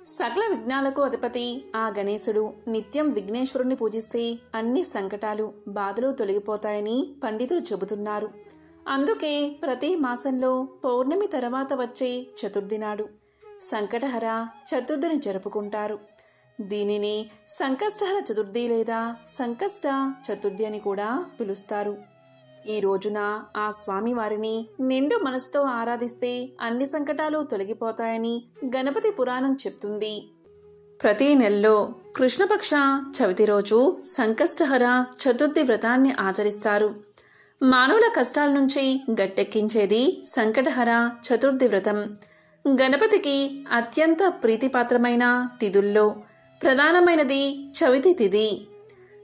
సకల విఘ్నాలకు అధిపతి ఆ గణేశుడు నిత్యం విఘ్నేశ్వరుణ్ణి పూజిస్తే అన్ని సంకటాలు బాధలు తొలగిపోతాయని పండితులు చెబుతున్నారు. అందుకే ప్రతి మాసంలో పౌర్ణమి తర్వాత వచ్చే చతుర్థి నాడు సంకటహర చతుర్థిని జరుపుకుంటారు. దీనిని సంకష్టహర చతుర్థి లేదా సంకష్ట చతుర్థి అని కూడా పిలుస్తారు. ఈ రోజున ఆ స్వామి వారిని నిండు మనసుతో ఆరాధిస్తే అన్ని సంకటాలు తొలగిపోతాయని గణపతి పురాణం చెప్తుంది. ప్రతి నెలలో కృష్ణపక్ష చవితి రోజు సంకష్టహర చతుర్థి వ్రతాన్ని ఆచరిస్తారు. మానవుల కష్టాల నుంచి గట్టెక్కించేది సంకటహర చతుర్థి వ్రతం. గణపతికి అత్యంత ప్రీతిపాత్రమైన తిథుల్లో ప్రధానమైనది చవితి తిథి.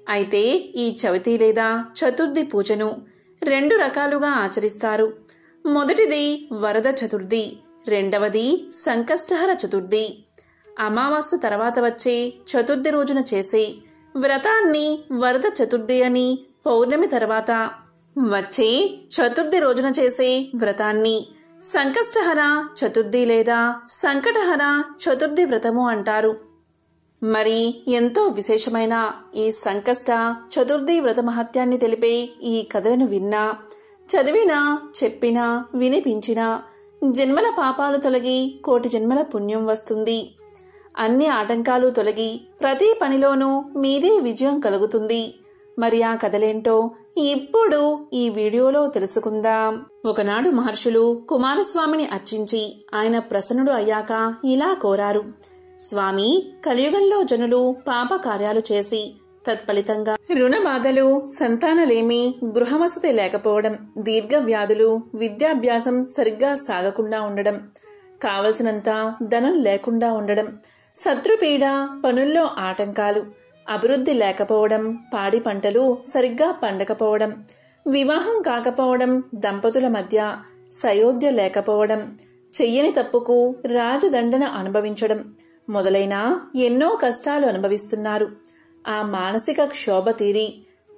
అయితే ఈ చవితి లేదా చతుర్థి పూజను రెండు రకాలుగా ఆచరిస్తారు. మొదటిది వరద చతుర్థి, రెండవది సంకష్టహర చతుర్థి. అమావాస్య తర్వాత వచ్చే చతుర్థి రోజున చేసే వ్రతాన్ని వరద చతుర్థి అని, పౌర్ణమి తర్వాత వచ్చే చతుర్థి రోజున చేసే వ్రతాన్ని సంకష్టహర చతుర్థి లేదా సంకటహర చతుర్థి వ్రతము అంటారు. మరి ఎంతో విశేషమైన ఈ సంకష్ట చతుర్థి వ్రత మహత్యాన్ని తెలిపే ఈ కథలను విన్నా, చదివినా, చెప్పినా, వినిపించినా జన్మల పాపాలు తొలగి కోటి జన్మల పుణ్యం వస్తుంది. అన్ని ఆటంకాలు తొలగి ప్రతి పనిలోనూ మీదే విజయం కలుగుతుంది. మరి ఆ కథలేంటో ఇప్పుడు ఈ వీడియోలో తెలుసుకుందాం. ఒకనాడు మహర్షులు కుమారస్వామిని అర్చించి ఆయన ప్రసన్నుడు అయ్యాక ఇలా కోరారు: స్వామి, కలియుగంలో జనులు పాప కార్యాలు చేసి తత్ఫలితంగా రుణ బాధలు, సంతానలేమి, గృహవసతి లేకపోవడం, దీర్ఘ వ్యాధులు, విద్యాభ్యాసం సరిగ్గా సాగకుండా ఉండడం, కావలసినంత ధనం లేకుండా ఉండడం, శత్రుపీడ, పనుల్లో ఆటంకాలు, అభివృద్ధి లేకపోవడం, పాడి పంటలు సరిగ్గా పండకపోవడం, వివాహం కాకపోవడం, దంపతుల మధ్య సయోధ్య లేకపోవడం, చెయ్యని తప్పుకు రాజదండన అనుభవించడం మొదలైన ఎన్నో కష్టాలు అనుభవిస్తున్నారు. ఆ మానసిక క్షోభ తీరి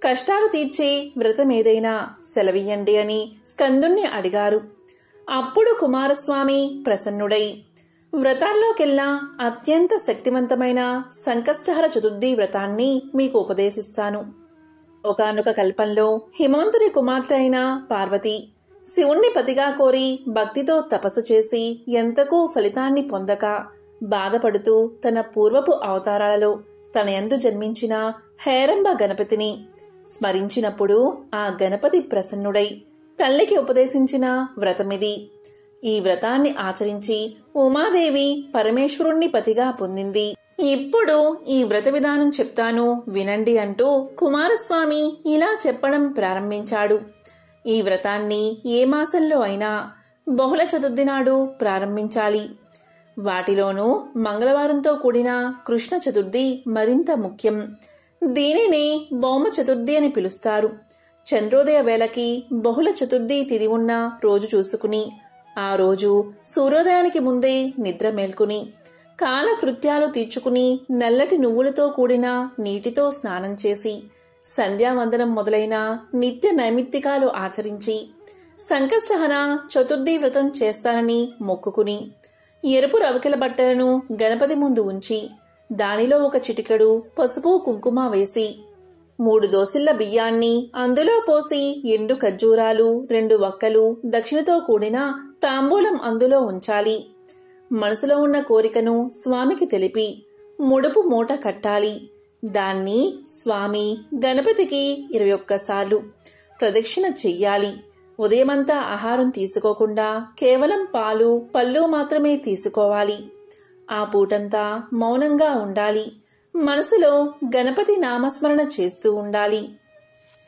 కష్టాలు తీర్చే వ్రతమేదైనా సెలవియ్యండి అని స్కందుణ్ణి అడిగారు. అప్పుడు కుమారస్వామి ప్రసన్నుడై, వ్రతాల్లోకెల్లా అత్యంత శక్తివంతమైన సంకష్టహర చతుర్థి వ్రతాన్ని మీకు ఉపదేశిస్తాను. ఒకానొక కల్పంలో హిమవంతుని కుమార్తె అయిన పార్వతి శివుణ్ణి పతిగా కోరి భక్తితో తపస్సు చేసి ఎంతకూ ఫలితాన్ని పొందక బాధపడుతూ తన పూర్వపు అవతారాలలో తన యందు జన్మించిన హేరంబ గణపతిని స్మరించినప్పుడు ఆ గణపతి ప్రసన్నుడై తల్లికి ఉపదేశించిన వ్రతమిది. ఈ వ్రతాన్ని ఆచరించి ఉమాదేవి పరమేశ్వరుణ్ణి పతిగా పొందింది. ఇప్పుడు ఈ వ్రత విధానం చెప్తాను వినండి అంటూ కుమారస్వామి ఇలా చెప్పడం ప్రారంభించాడు. ఈ వ్రతాన్ని ఏ మాసంలో అయినా బహుళ చతుర్థి నాడు ప్రారంభించాలి. వాటిలోనూ మంగళవారంతో కూడిన కృష్ణ చతుర్థి మరింత ముఖ్యం. దీనిని భౌమ చతుర్థి అని పిలుస్తారు. చంద్రోదయ వేళకి బహుళ చతుర్థి తిథి ఉన్న రోజు చూసుకుని ఆ రోజు సూర్యోదయానికి ముందే నిద్ర మేల్కుని కాలకృత్యాలు తీర్చుకుని నల్లటి నువ్వులతో కూడిన నీటితో స్నానం చేసి సంధ్యావందనం మొదలైన నిత్య నైమిత్తికాలు ఆచరించి సంకష్టహర చతుర్థి వ్రతం చేస్తానని మొక్కుకుని ఎరుపు రవికెల బట్టలను గణపతి ముందు ఉంచి దానిలో ఒక చిటికెడు పసుపు కుంకుమ వేసి 3 దోసిళ్ల బియ్యాన్ని అందులో పోసి ఎండు ఖర్జూరాలు 2 వక్కలు దక్షిణతో కూడిన తాంబూలం అందులో ఉంచాలి. మనసులో ఉన్న కోరికను స్వామికి తెలిపి ముడుపు మూట కట్టాలి. దాన్ని స్వామి గణపతికి 21 సార్లు ప్రదక్షిణ చెయ్యాలి. ఉదయమంతా ఆహారం తీసుకోకుండా కేవలం పాలు, పళ్ళు మాత్రమే తీసుకోవాలి. ఆ పూటంతా మౌనంగా ఉండాలి. మనసులో గణపతి నామస్మరణ చేస్తూ ఉండాలి.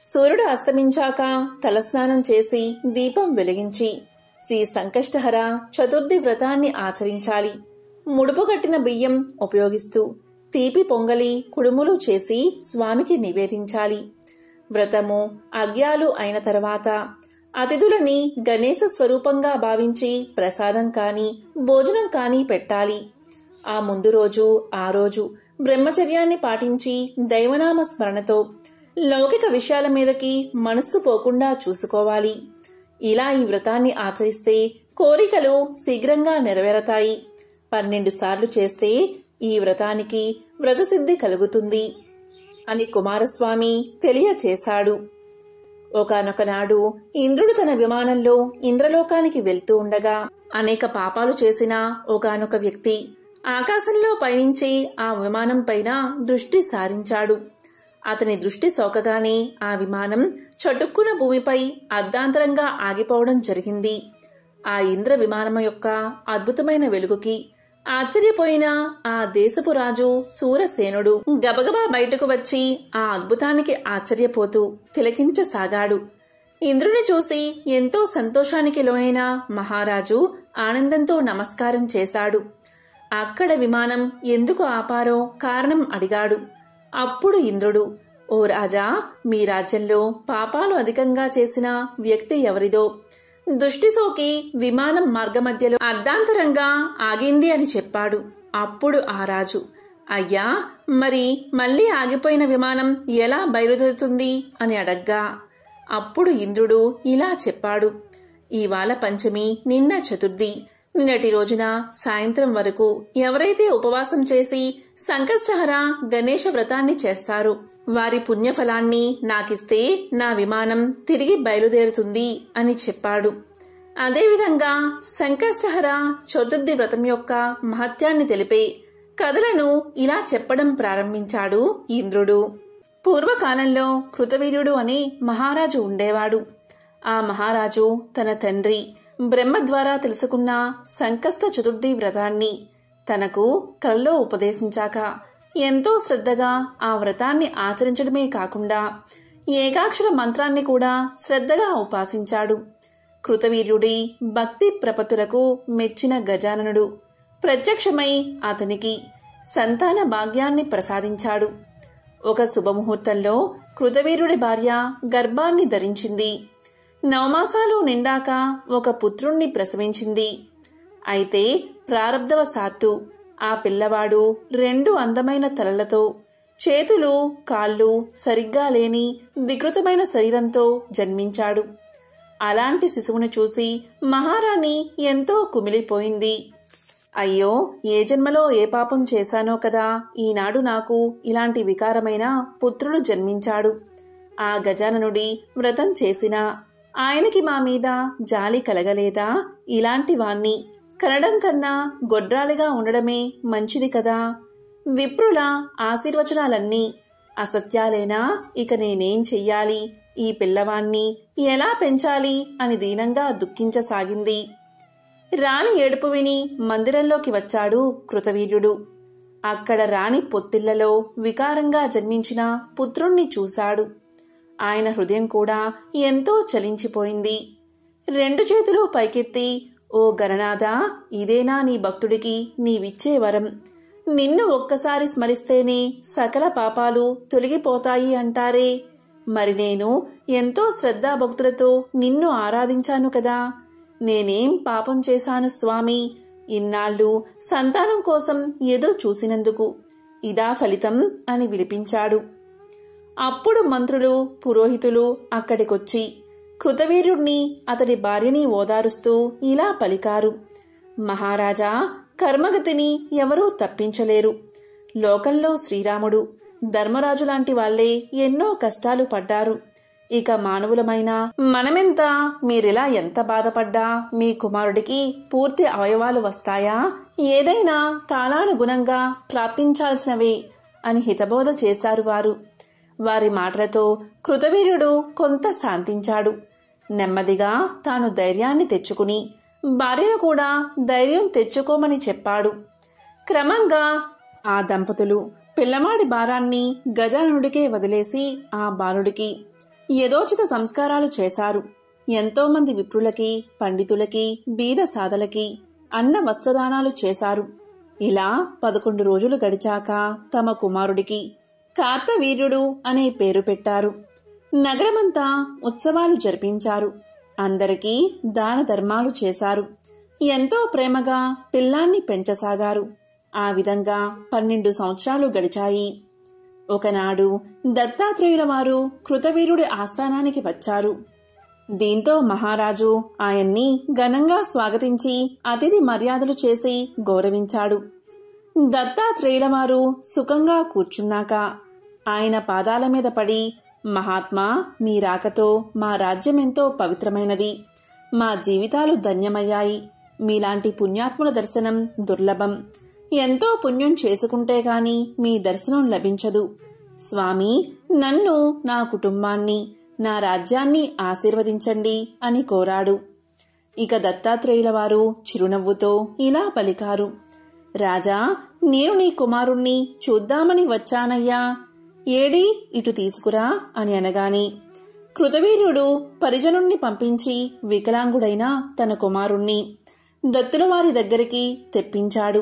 సూర్యుడు అస్తమించాక తలస్నానం చేసి దీపం వెలిగించి శ్రీ సంకష్టహర చతుర్థి వ్రతాన్ని ఆచరించాలి. ముడుపు కట్టిన బియ్యం ఉపయోగిస్తూ తీపి పొంగలి, కుడుములు చేసి స్వామికి నివేదించాలి. వ్రతము అర్ఘ్యాలు అయిన తర్వాత అతిథులని గణేశ స్వరూపంగా భావించి ప్రసాదం కాని భోజనం కాని పెట్టాలి. ఆ ముందు రోజు ఆ రోజు బ్రహ్మచర్యాన్ని పాటించి దైవనామ స్మరణతో లౌకిక విషయాల మీదకి మనస్సు పోకుండా చూసుకోవాలి. ఇలా ఈ వ్రతాన్ని ఆచరిస్తే కోరికలు శీఘ్రంగా నెరవేరతాయి. 12 సార్లు చేస్తే ఈ వ్రతానికి వ్రతసిద్ధి కలుగుతుంది అని కుమారస్వామి తెలియచేశాడు. ఒకానొకనాడు ఇంద్రుడు తన విమానంలో ఇంద్రలోకానికి వెళ్తూ ఉండగా అనేక పాపాలు చేసిన ఒకానొక వ్యక్తి ఆకాశంలో పయనించి ఆ విమానం పైన దృష్టి సారించాడు. అతని దృష్టి సోకగానే ఆ విమానం చటుక్కున భూమిపై అర్ధాంతరంగా ఆగిపోవడం జరిగింది. ఆ ఇంద్ర విమానం యొక్క అద్భుతమైన వెలుగుకి ఆశ్చర్యపోయిన ఆ దేశపు రాజు శూరసేనుడు గబగబా బయటకు వచ్చి ఆ అద్భుతానికి ఆశ్చర్యపోతూ తిలకించసాగాడు. ఇంద్రుని చూసి ఎంతో సంతోషానికి లోనైన మహారాజు ఆనందంతో నమస్కారం చేశాడు. అక్కడ విమానం ఎందుకు ఆపారో కారణం అడిగాడు. అప్పుడు ఇంద్రుడు, ఓ రాజా, మీ రాజ్యంలో పాపాలు అధికంగా చేసిన వ్యక్తి ఎవరిదో దృష్టి సోకి విమానం మార్గమధ్యలో అర్ధాంతరంగా ఆగింది అని చెప్పాడు. అప్పుడు ఆ రాజు, అయ్యా, మరి మళ్లీ ఆగిపోయిన విమానం ఎలా బయలుదేరుతుంది అని అడగ్గా అప్పుడు ఇంద్రుడు ఇలా చెప్పాడు. ఇవాళ పంచమి, నిన్న చతుర్థి. నిన్నటి రోజున సాయంత్రం వరకు ఎవరైతే ఉపవాసం చేసి సంకష్టహర గణేశ వ్రతాన్ని చేస్తారో వారి పుణ్యఫలాన్ని నాకిస్తే నా విమానం తిరిగి బయలుదేరుతుంది అని చెప్పాడు. అదేవిధంగా సంకష్టహర చతుర్థి వ్రతం యొక్క మహత్యాన్ని తెలిపే కథలను ఇలా చెప్పడం ప్రారంభించాడు ఇంద్రుడు. పూర్వకాలంలో కృతవీర్యుడు అనే మహారాజు ఉండేవాడు. ఆ మహారాజు తన తండ్రి బ్రహ్మ ద్వారా తెలుసుకున్న సంకష్ట చతుర్థి వ్రతాన్ని తనకు కల్లో ఉపదేశించాక ఎంతో శ్రద్ధగా ఆ వ్రతాన్ని ఆచరించడమే కాకుండా ఏకాక్షర మంత్రాన్ని కూడా శ్రద్ధగా ఉపాసించాడు. కృతవీర్యుడి భక్తి ప్రపత్తులకు మెచ్చిన గజాననుడు ప్రత్యక్షమై అతనికి సంతాన భాగ్యాన్ని ప్రసాదించాడు. ఒక శుభముహూర్తంలో కృతవీర్యుడి భార్య గర్భాన్ని ధరించింది. 9 మాసాలు నిండాక ఒక పుత్రుణ్ణి ప్రసవించింది. అయితే ప్రారబ్ధవశాత్తు ఆ పిల్లవాడు 2 అందమైన తలలతో, చేతులు కాళ్ళు సరిగ్గా లేని వికృతమైన శరీరంతో జన్మించాడు. అలాంటి శిశువును చూసి మహారాణి ఎంతో కుమిలిపోయింది. అయ్యో, ఏ జన్మలో ఏ పాపం చేశానో కదా ఈనాడు నాకు ఇలాంటి వికారమైన పుత్రుడు జన్మించాడు. ఆ గజాననుడి వ్రతం చేసినా ఆయనకి మా మీద జాలి కలగలేదా? ఇలాంటి వాణ్ణి కనడం కన్నా గొడ్రాలిగా ఉండడమే మంచిది కదా. విప్రుల ఆశీర్వచనాలన్నీ అసత్యాలేనా? ఇక నేనేం చెయ్యాలి? ఈ పిల్లవాణ్ణి ఎలా పెంచాలి అని దీనంగా దుఃఖించసాగింది. రాణి ఏడుపు విని మందిరంలోకి వచ్చాడు కృతవీర్యుడు. అక్కడ రాణి పొత్తిళ్లలో వికారంగా జన్మించిన పుత్రుణ్ణి చూశాడు. ఆయన హృదయం కూడా ఎంతో చలించిపోయింది. 2 చేతులు పైకెత్తి, ఓ గణనాథ, ఇదేనా నీ భక్తుడికి నీవిచ్చే వరం? నిన్ను ఒక్కసారి స్మరిస్తేనే సకల పాపాలు తొలగిపోతాయి అంటారే. మరి నేను ఎంతో శ్రద్ధాభక్తులతో నిన్ను ఆరాధించాను కదా. నేనేం పాపం చేశాను స్వామి? ఇన్నాళ్ళు సంతానం కోసం ఎదురు చూసినందుకు ఇదా ఫలితం అని విలిపించాడు. అప్పుడు మంత్రులు, పురోహితులు అక్కడికొచ్చి కృతవీర్యుణ్ణి అతడి భార్యని ఓదారుస్తూ ఇలా పలికారు. మహారాజా, కర్మగతిని ఎవరూ తప్పించలేరు. లోకంలో శ్రీరాముడు, ధర్మరాజు లాంటి వాళ్లే ఎన్నో కష్టాలు పడ్డారు. ఇక మానవులమైన మనమెంత? మీరిలా ఎంత బాధపడ్డా మీ కుమారుడికి పూర్తి అవయవాలు వస్తాయా? ఏదైనా కాలానుగుణంగా ప్రాప్తించాల్సినవే అని హితబోధ చేశారు వారు. వారి మాటలతో కృతవీర్యుడు కొంత శాంతించాడు. నెమ్మదిగా తాను ధైర్యాన్ని తెచ్చుకుని భార్యను కూడా ధైర్యం తెచ్చుకోమని చెప్పాడు. క్రమంగా ఆ దంపతులు పిల్లవాడి భారాన్ని గజాననుడికే వదిలేసి ఆ బాలుడికి యథోచిత సంస్కారాలు చేశారు. ఎంతోమంది విప్రులకి, పండితులకి, బీద సాధలకి అన్న వస్త్రదానాలు చేశారు. ఇలా 11 రోజులు గడిచాక తమ కుమారుడికి కార్తవీర్యుడు అనే పేరు పెట్టారు. నగరమంతా ఉత్సవాలు జరిపించారు. అందరికీ దాన ధర్మాలు చేశారు. ఎంతో ప్రేమగా పిల్లాన్ని పెంచసాగారు. ఆ విధంగా 12 సంవత్సరాలు గడిచాయి. ఒకనాడు దత్తాత్రేయుల వారు కృతవీర్యుడి ఆస్థానానికి వచ్చారు. దీంతో మహారాజు ఆయన్ని ఘనంగా స్వాగతించి అతిథి మర్యాదలు చేసి గౌరవించాడు. దత్తాత్రేయుల వారు సుఖంగా కూర్చున్నాక ఆయన పాదాల మీద పడి, మహాత్మా, మీ రాకతో మా రాజ్యమెంతో పవిత్రమైనది, మా జీవితాలు ధన్యమయ్యాయి. మీలాంటి పుణ్యాత్ముల దర్శనం దుర్లభం. ఎంతో పుణ్యం చేసుకుంటే గాని మీ దర్శనం లభించదు. స్వామి, నన్ను, నా కుటుంబాన్ని, నా రాజ్యాన్ని ఆశీర్వదించండి అని కోరాడు. ఇక దత్తాత్రేయుల వారు చిరునవ్వుతో ఇలా పలికారు, రాజా, నేను నీ కుమారుణ్ణి చూద్దామని వచ్చానయ్యా. ఏడి, ఇటు తీసుకురా అని అనగాని కృతవీర్యుడు పరిజనుణ్ణి పంపించి వికలాంగుడైన తన కుమారుణ్ణి దత్తులవారి దగ్గరికి తెప్పించాడు.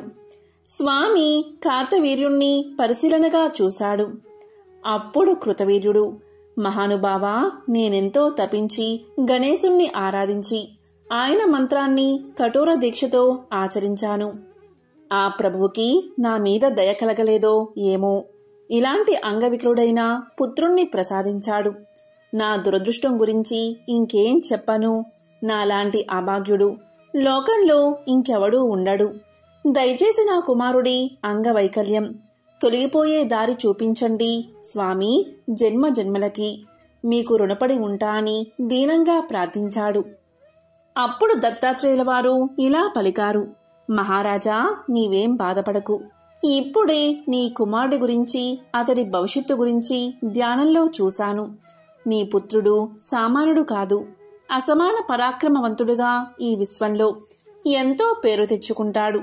స్వామి కార్తవీర్యుణ్ణి పరిశీలనగా చూశాడు. అప్పుడు కృతవీర్యుడు, మహానుభావా, నేనెంతో తపించి గణేశుణ్ణి ఆరాధించి ఆయన మంత్రాన్ని కఠోర దీక్షతో ఆచరించాను. ఆ ప్రభువుకి నా మీద దయ కలగలేదో ఏమో, ఇలాంటి అంగవికలుడైన పుత్రుణ్ణి ప్రసాదించాడు. నా దురదృష్టం గురించి ఇంకేం చెప్పను. నాలాంటి అభాగ్యుడు లోకంలో ఇంకెవడూ ఉండడు. దయచేసి నా కుమారుడి అంగవైకల్యం తొలగిపోయే దారి చూపించండి స్వామి, జన్మ జన్మలకి మీకు రుణపడి ఉంటా అని దీనంగా ప్రార్థించాడు. అప్పుడు దత్తాత్రేయుల వారు ఇలా పలికారు, మహారాజా, నీవేం బాధపడకు. ఇప్పుడే నీ కుమారుడి గురించి, అతడి భవిష్యత్తు గురించి ధ్యానంలో చూశాను. నీ పుత్రుడు సామాన్యుడు కాదు, అసమాన పరాక్రమవంతుడుగా ఈ విశ్వంలో ఎంతో పేరు తెచ్చుకుంటాడు.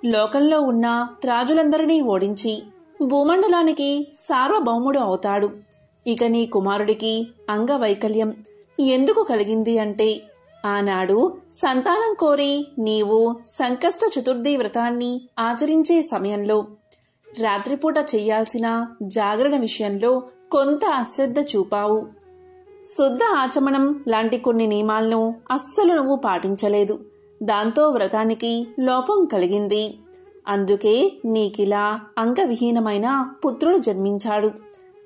లోకంలో ఉన్న రాజులందరినీ ఓడించి భూమండలానికి సార్వభౌముడు అవుతాడు. ఇక నీ కుమారుడికి అంగవైకల్యం ఎందుకు కలిగింది అంటే, ఆనాడు సంతానం కోరి నీవు సంకష్ట చతుర్థి వ్రతాన్ని ఆచరించే సమయంలో రాత్రిపూట చెయ్యాల్సిన జాగరణ విషయంలో కొంత అశ్రద్ధ చూపావు. శుద్ధ ఆచమనం లాంటి కొన్ని నియమాలను అస్సలు నువ్వు పాటించలేదు. దాంతో వ్రతానికి లోపం కలిగింది. అందుకే నీకిలా అంగవిహీనమైన పుత్రుడు జన్మించాడు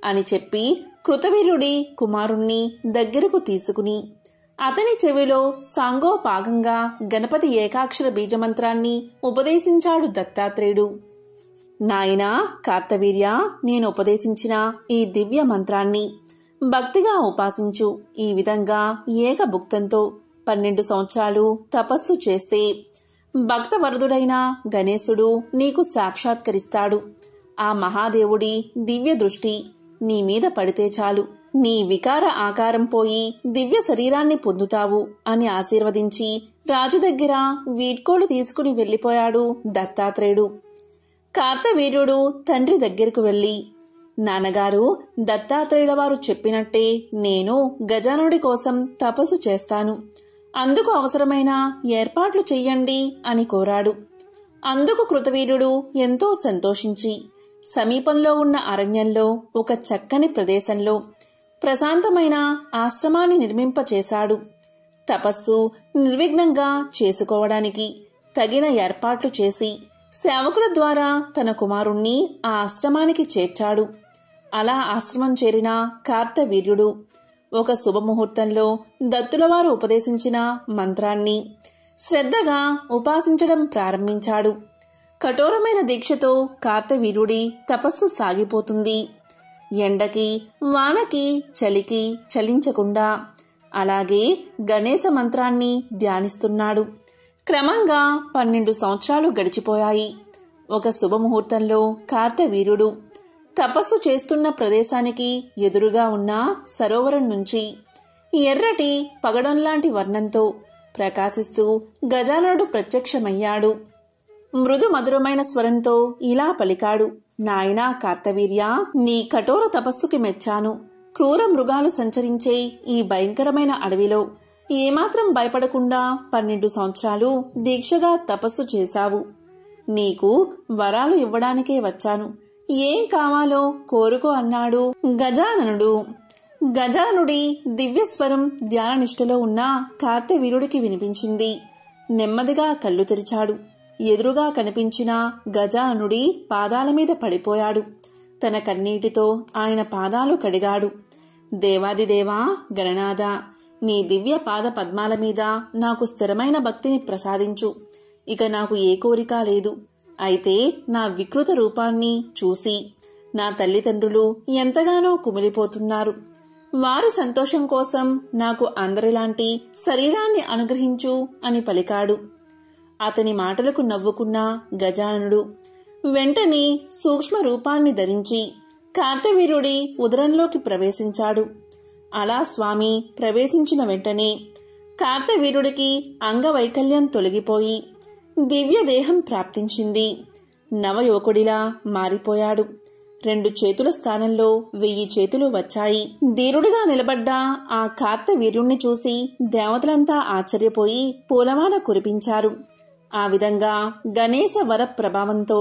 అని చెప్పి కృతవీర్యుడి కుమారుణ్ణి దగ్గరకు తీసుకుని అతని చెవిలో సాంగోపాగంగా గణపతి ఏకాక్షర బీజమంత్రాన్ని ఉపదేశించాడు దత్తాత్రేయుడు. నాయనా కార్తవీర్య, నేను ఉపదేశించిన ఈ దివ్య మంత్రాన్ని భక్తిగా ఉపాసించు. ఈ విధంగా ఏకభుక్తంతో 12 సంవత్సరాలు తపస్సు చేస్తే భక్తవరదుడైన గణేశుడు నీకు సాక్షాత్కరిస్తాడు. ఆ మహాదేవుడి దివ్య దృష్టి నీ మీద పడితే చాలు, నీ వికార ఆకారం పోయి దివ్య శరీరాన్ని పొందుతావు అని ఆశీర్వదించి రాజు దగ్గర వీడ్కోలు తీసుకుని వెళ్లిపోయాడు దత్తాత్రేయుడు. కార్తవీర్యుడు తండ్రి దగ్గరకు వెళ్లి, నాన్నగారు, దత్తాత్రేయుల వారు చెప్పినట్టే నేను గజానుడి కోసం తపస్సు చేస్తాను. అందుకు అవసరమైన ఏర్పాట్లు చెయ్యండి అని కోరాడు. అందుకు కృతవీర్యుడు ఎంతో సంతోషించి సమీపంలో ఉన్న అరణ్యంలో ఒక చక్కని ప్రదేశంలో ప్రశాంతమైన ఆశ్రమాన్ని నిర్మింపచేశాడు. తపస్సు నిర్విఘ్నంగా చేసుకోవడానికి తగిన ఏర్పాట్లు చేసి సేవకుల ద్వారా తన కుమారుణ్ణి ఆ ఆశ్రమానికి చేర్చాడు. అలా ఆశ్రమం చేరిన కార్తవీర్యుడు ఒక శుభముహూర్తంలో దత్తులవారు ఉపదేశించిన మంత్రాన్ని శ్రద్ధగా ఉపాసించడం ప్రారంభించాడు. కఠోరమైన దీక్షతో కార్తవీర్యుడి తపస్సు సాగిపోతుంది. ఎండకి, వానకి, చలికి చలించకుండా అలాగే గణేశ మంత్రాన్ని ధ్యానిస్తున్నాడు. క్రమంగా 12 సంవత్సరాలు గడిచిపోయాయి. ఒక శుభముహూర్తంలో కార్తవీర్యుడు తపస్సు చేస్తున్న ప్రదేశానికి ఎదురుగా ఉన్న సరోవరం నుంచి ఎర్రటి పగడంలాంటి వర్ణంతో ప్రకాశిస్తూ గజాననుడు ప్రత్యక్షమయ్యాడు. మృదు మధురమైన స్వరంతో ఇలా పలికాడు, నాయనా కార్తవీర్య, నీ కఠోర తపస్సుకి మెచ్చాను. క్రూర మృగాలు సంచరించే ఈ భయంకరమైన అడవిలో ఏమాత్రం భయపడకుండా 12 సంవత్సరాలు దీక్షగా తపస్సు చేశావు. నీకు వరాలు ఇవ్వడానికే వచ్చాను. ఏం కావాలో కోరుకో అన్నాడు గజాననుడు. గజానుడి దివ్యస్వరం ధ్యాననిష్టలో ఉన్న కార్తవీర్యుడికి వినిపించింది. నెమ్మదిగా కళ్ళు తెరిచాడు. ఎదురుగా కనిపించిన గజానుడి పాదాల మీద పడిపోయాడు. తన కన్నీటితో ఆయన పాదాలు కడిగాడు. దేవాదిదేవా గణనాథ, నీ దివ్య పాద పద్మాల మీద నాకు స్థిరమైన భక్తిని ప్రసాదించు. ఇక నాకు ఏ కోరిక లేదు అయితే నా వికృత రూపాన్ని చూసి నా తల్లిదండ్రులు ఎంతగానో కుమిలిపోతున్నారు. వారి సంతోషం కోసం నాకు అందరిలాంటి శరీరాన్ని అనుగ్రహించు అని పలికాడు. అతని మాటలకు నవ్వుకున్న గజాననుడు వెంటనే సూక్ష్మ రూపాన్ని ధరించి కార్తవీర్యుడి ఉదరంలోకి ప్రవేశించాడు. అలా స్వామి ప్రవేశించిన వెంటనే కార్తవీర్యుడికి అంగవైకల్యం తొలగిపోయి దివ్య దేహం ప్రాప్తించింది. నవయువకుడిలా మారిపోయాడు. 2 చేతుల స్థానంలో 1000 చేతులు వచ్చాయి. ధీరుడిగా నిలబడ్డ ఆ కార్తవీర్యుణ్ణి చూసి దేవతలంతా ఆశ్చర్యపోయి పూలమాల కురిపించారు. ఆ విధంగా గణేశ వర ప్రభావంతో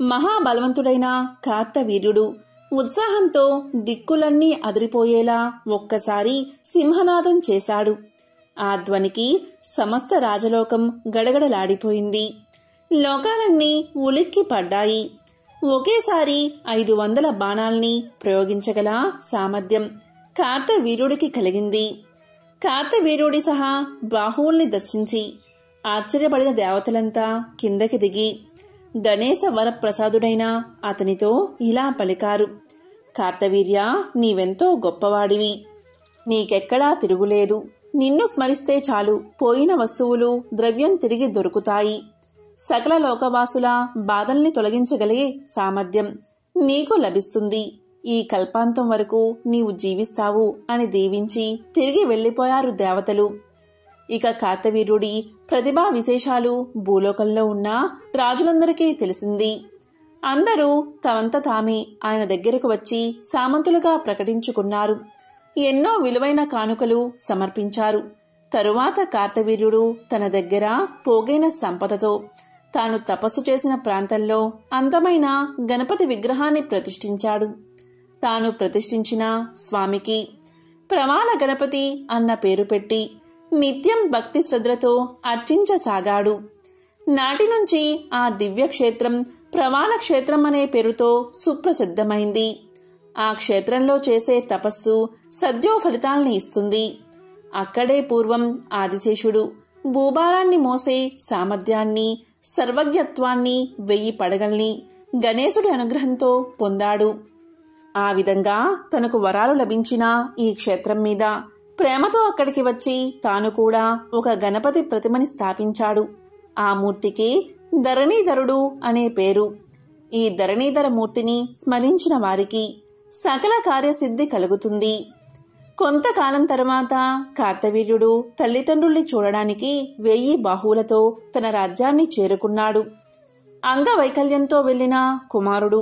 మహాబలవంతుడైన కార్తవీర్యుడు ఉత్సాహంతో దిక్కులన్నీ అదిరిపోయేలా ఒక్కసారి సింహనాదం చేశాడు. ఆ ధ్వనికి సమస్త రాజలోకం గడగడలాడిపోయింది. లోకాలన్నీ ఉలిక్కి పడ్డాయి. ఒకేసారి 500 బాణాల్ని ప్రయోగించగల సామర్థ్యం కార్తవీర్యుడికి కలిగింది. కార్తవీర్యుడి సహా బాహువుల్ని దర్శించి ఆశ్చర్యపడిన దేవతలంతా కిందకి దిగి గణేశ వరప్రసాదుడైన అతనితో ఇలా పలికారు. కార్తవీర్య, నీవెంతో గొప్పవాడివి. నీకెక్కడా తిరుగులేదు. నిన్ను స్మరిస్తే చాలు పోయిన వస్తువులు, ద్రవ్యం తిరిగి దొరుకుతాయి. సకల లోకవాసుల బాధల్ని తొలగించగలిగే సామర్థ్యం నీకు లభిస్తుంది. ఈ కల్పాంతం వరకు నీవు జీవిస్తావు అని దీవించి తిరిగి వెళ్లిపోయారు దేవతలు. ఇక కార్తవీర్యుడి ప్రతిభా విశేషాలు భూలోకంలో ఉన్న రాజులందరికీ తెలిసింది. అందరూ తమంత తామే ఆయన దగ్గరకు వచ్చి సామంతులుగా ప్రకటించుకున్నారు. ఎన్నో విలువైన కానుకలు సమర్పించారు. తరువాత కార్తవీర్యుడు తన దగ్గర పోగైన సంపదతో తాను తపస్సు చేసిన ప్రాంతంలో అందమైన గణపతి విగ్రహాన్ని ప్రతిష్ఠించాడు. తాను ప్రతిష్ఠించిన స్వామికి ప్రమాణ గణపతి అన్న పేరు పెట్టి నిత్యం భక్తి శ్రద్ధలతో అర్చించసాగాడు. నాటి నుంచి ఆ దివ్యక్షేత్రం ప్రమాణ క్షేత్రం అనే పేరుతో సుప్రసిద్ధమైంది. ఆ క్షేత్రంలో చేసే తపస్సు సద్యో ఫలితాల్ని ఇస్తుంది. అక్కడే పూర్వం ఆదిశేషుడు భూభారాన్ని మోసే సామర్థ్యాన్ని, సర్వజ్ఞత్వాన్ని 1000 పడగల్ని గణేశుడి అనుగ్రహంతో పొందాడు. ఆ విధంగా తనకు వరాలు లభించిన ఈ క్షేత్రం మీద ప్రేమతో అక్కడికి వచ్చి తాను కూడా ఒక గణపతి ప్రతిమని స్థాపించాడు. ఆ మూర్తికి ధరణీధరుడు అనే పేరు. ఈ ధరణీధర మూర్తిని స్మరించిన వారికి సకల కార్యసిద్ధి కలుగుతుంది. కొంతకాలం తర్వాత కార్తవీర్యుడు తల్లిదండ్రుల్ని చూడడానికి 1000 బాహువులతో తన రాజ్యాన్ని చేరుకున్నాడు. అంగవైకల్యంతో వెళ్లిన కుమారుడు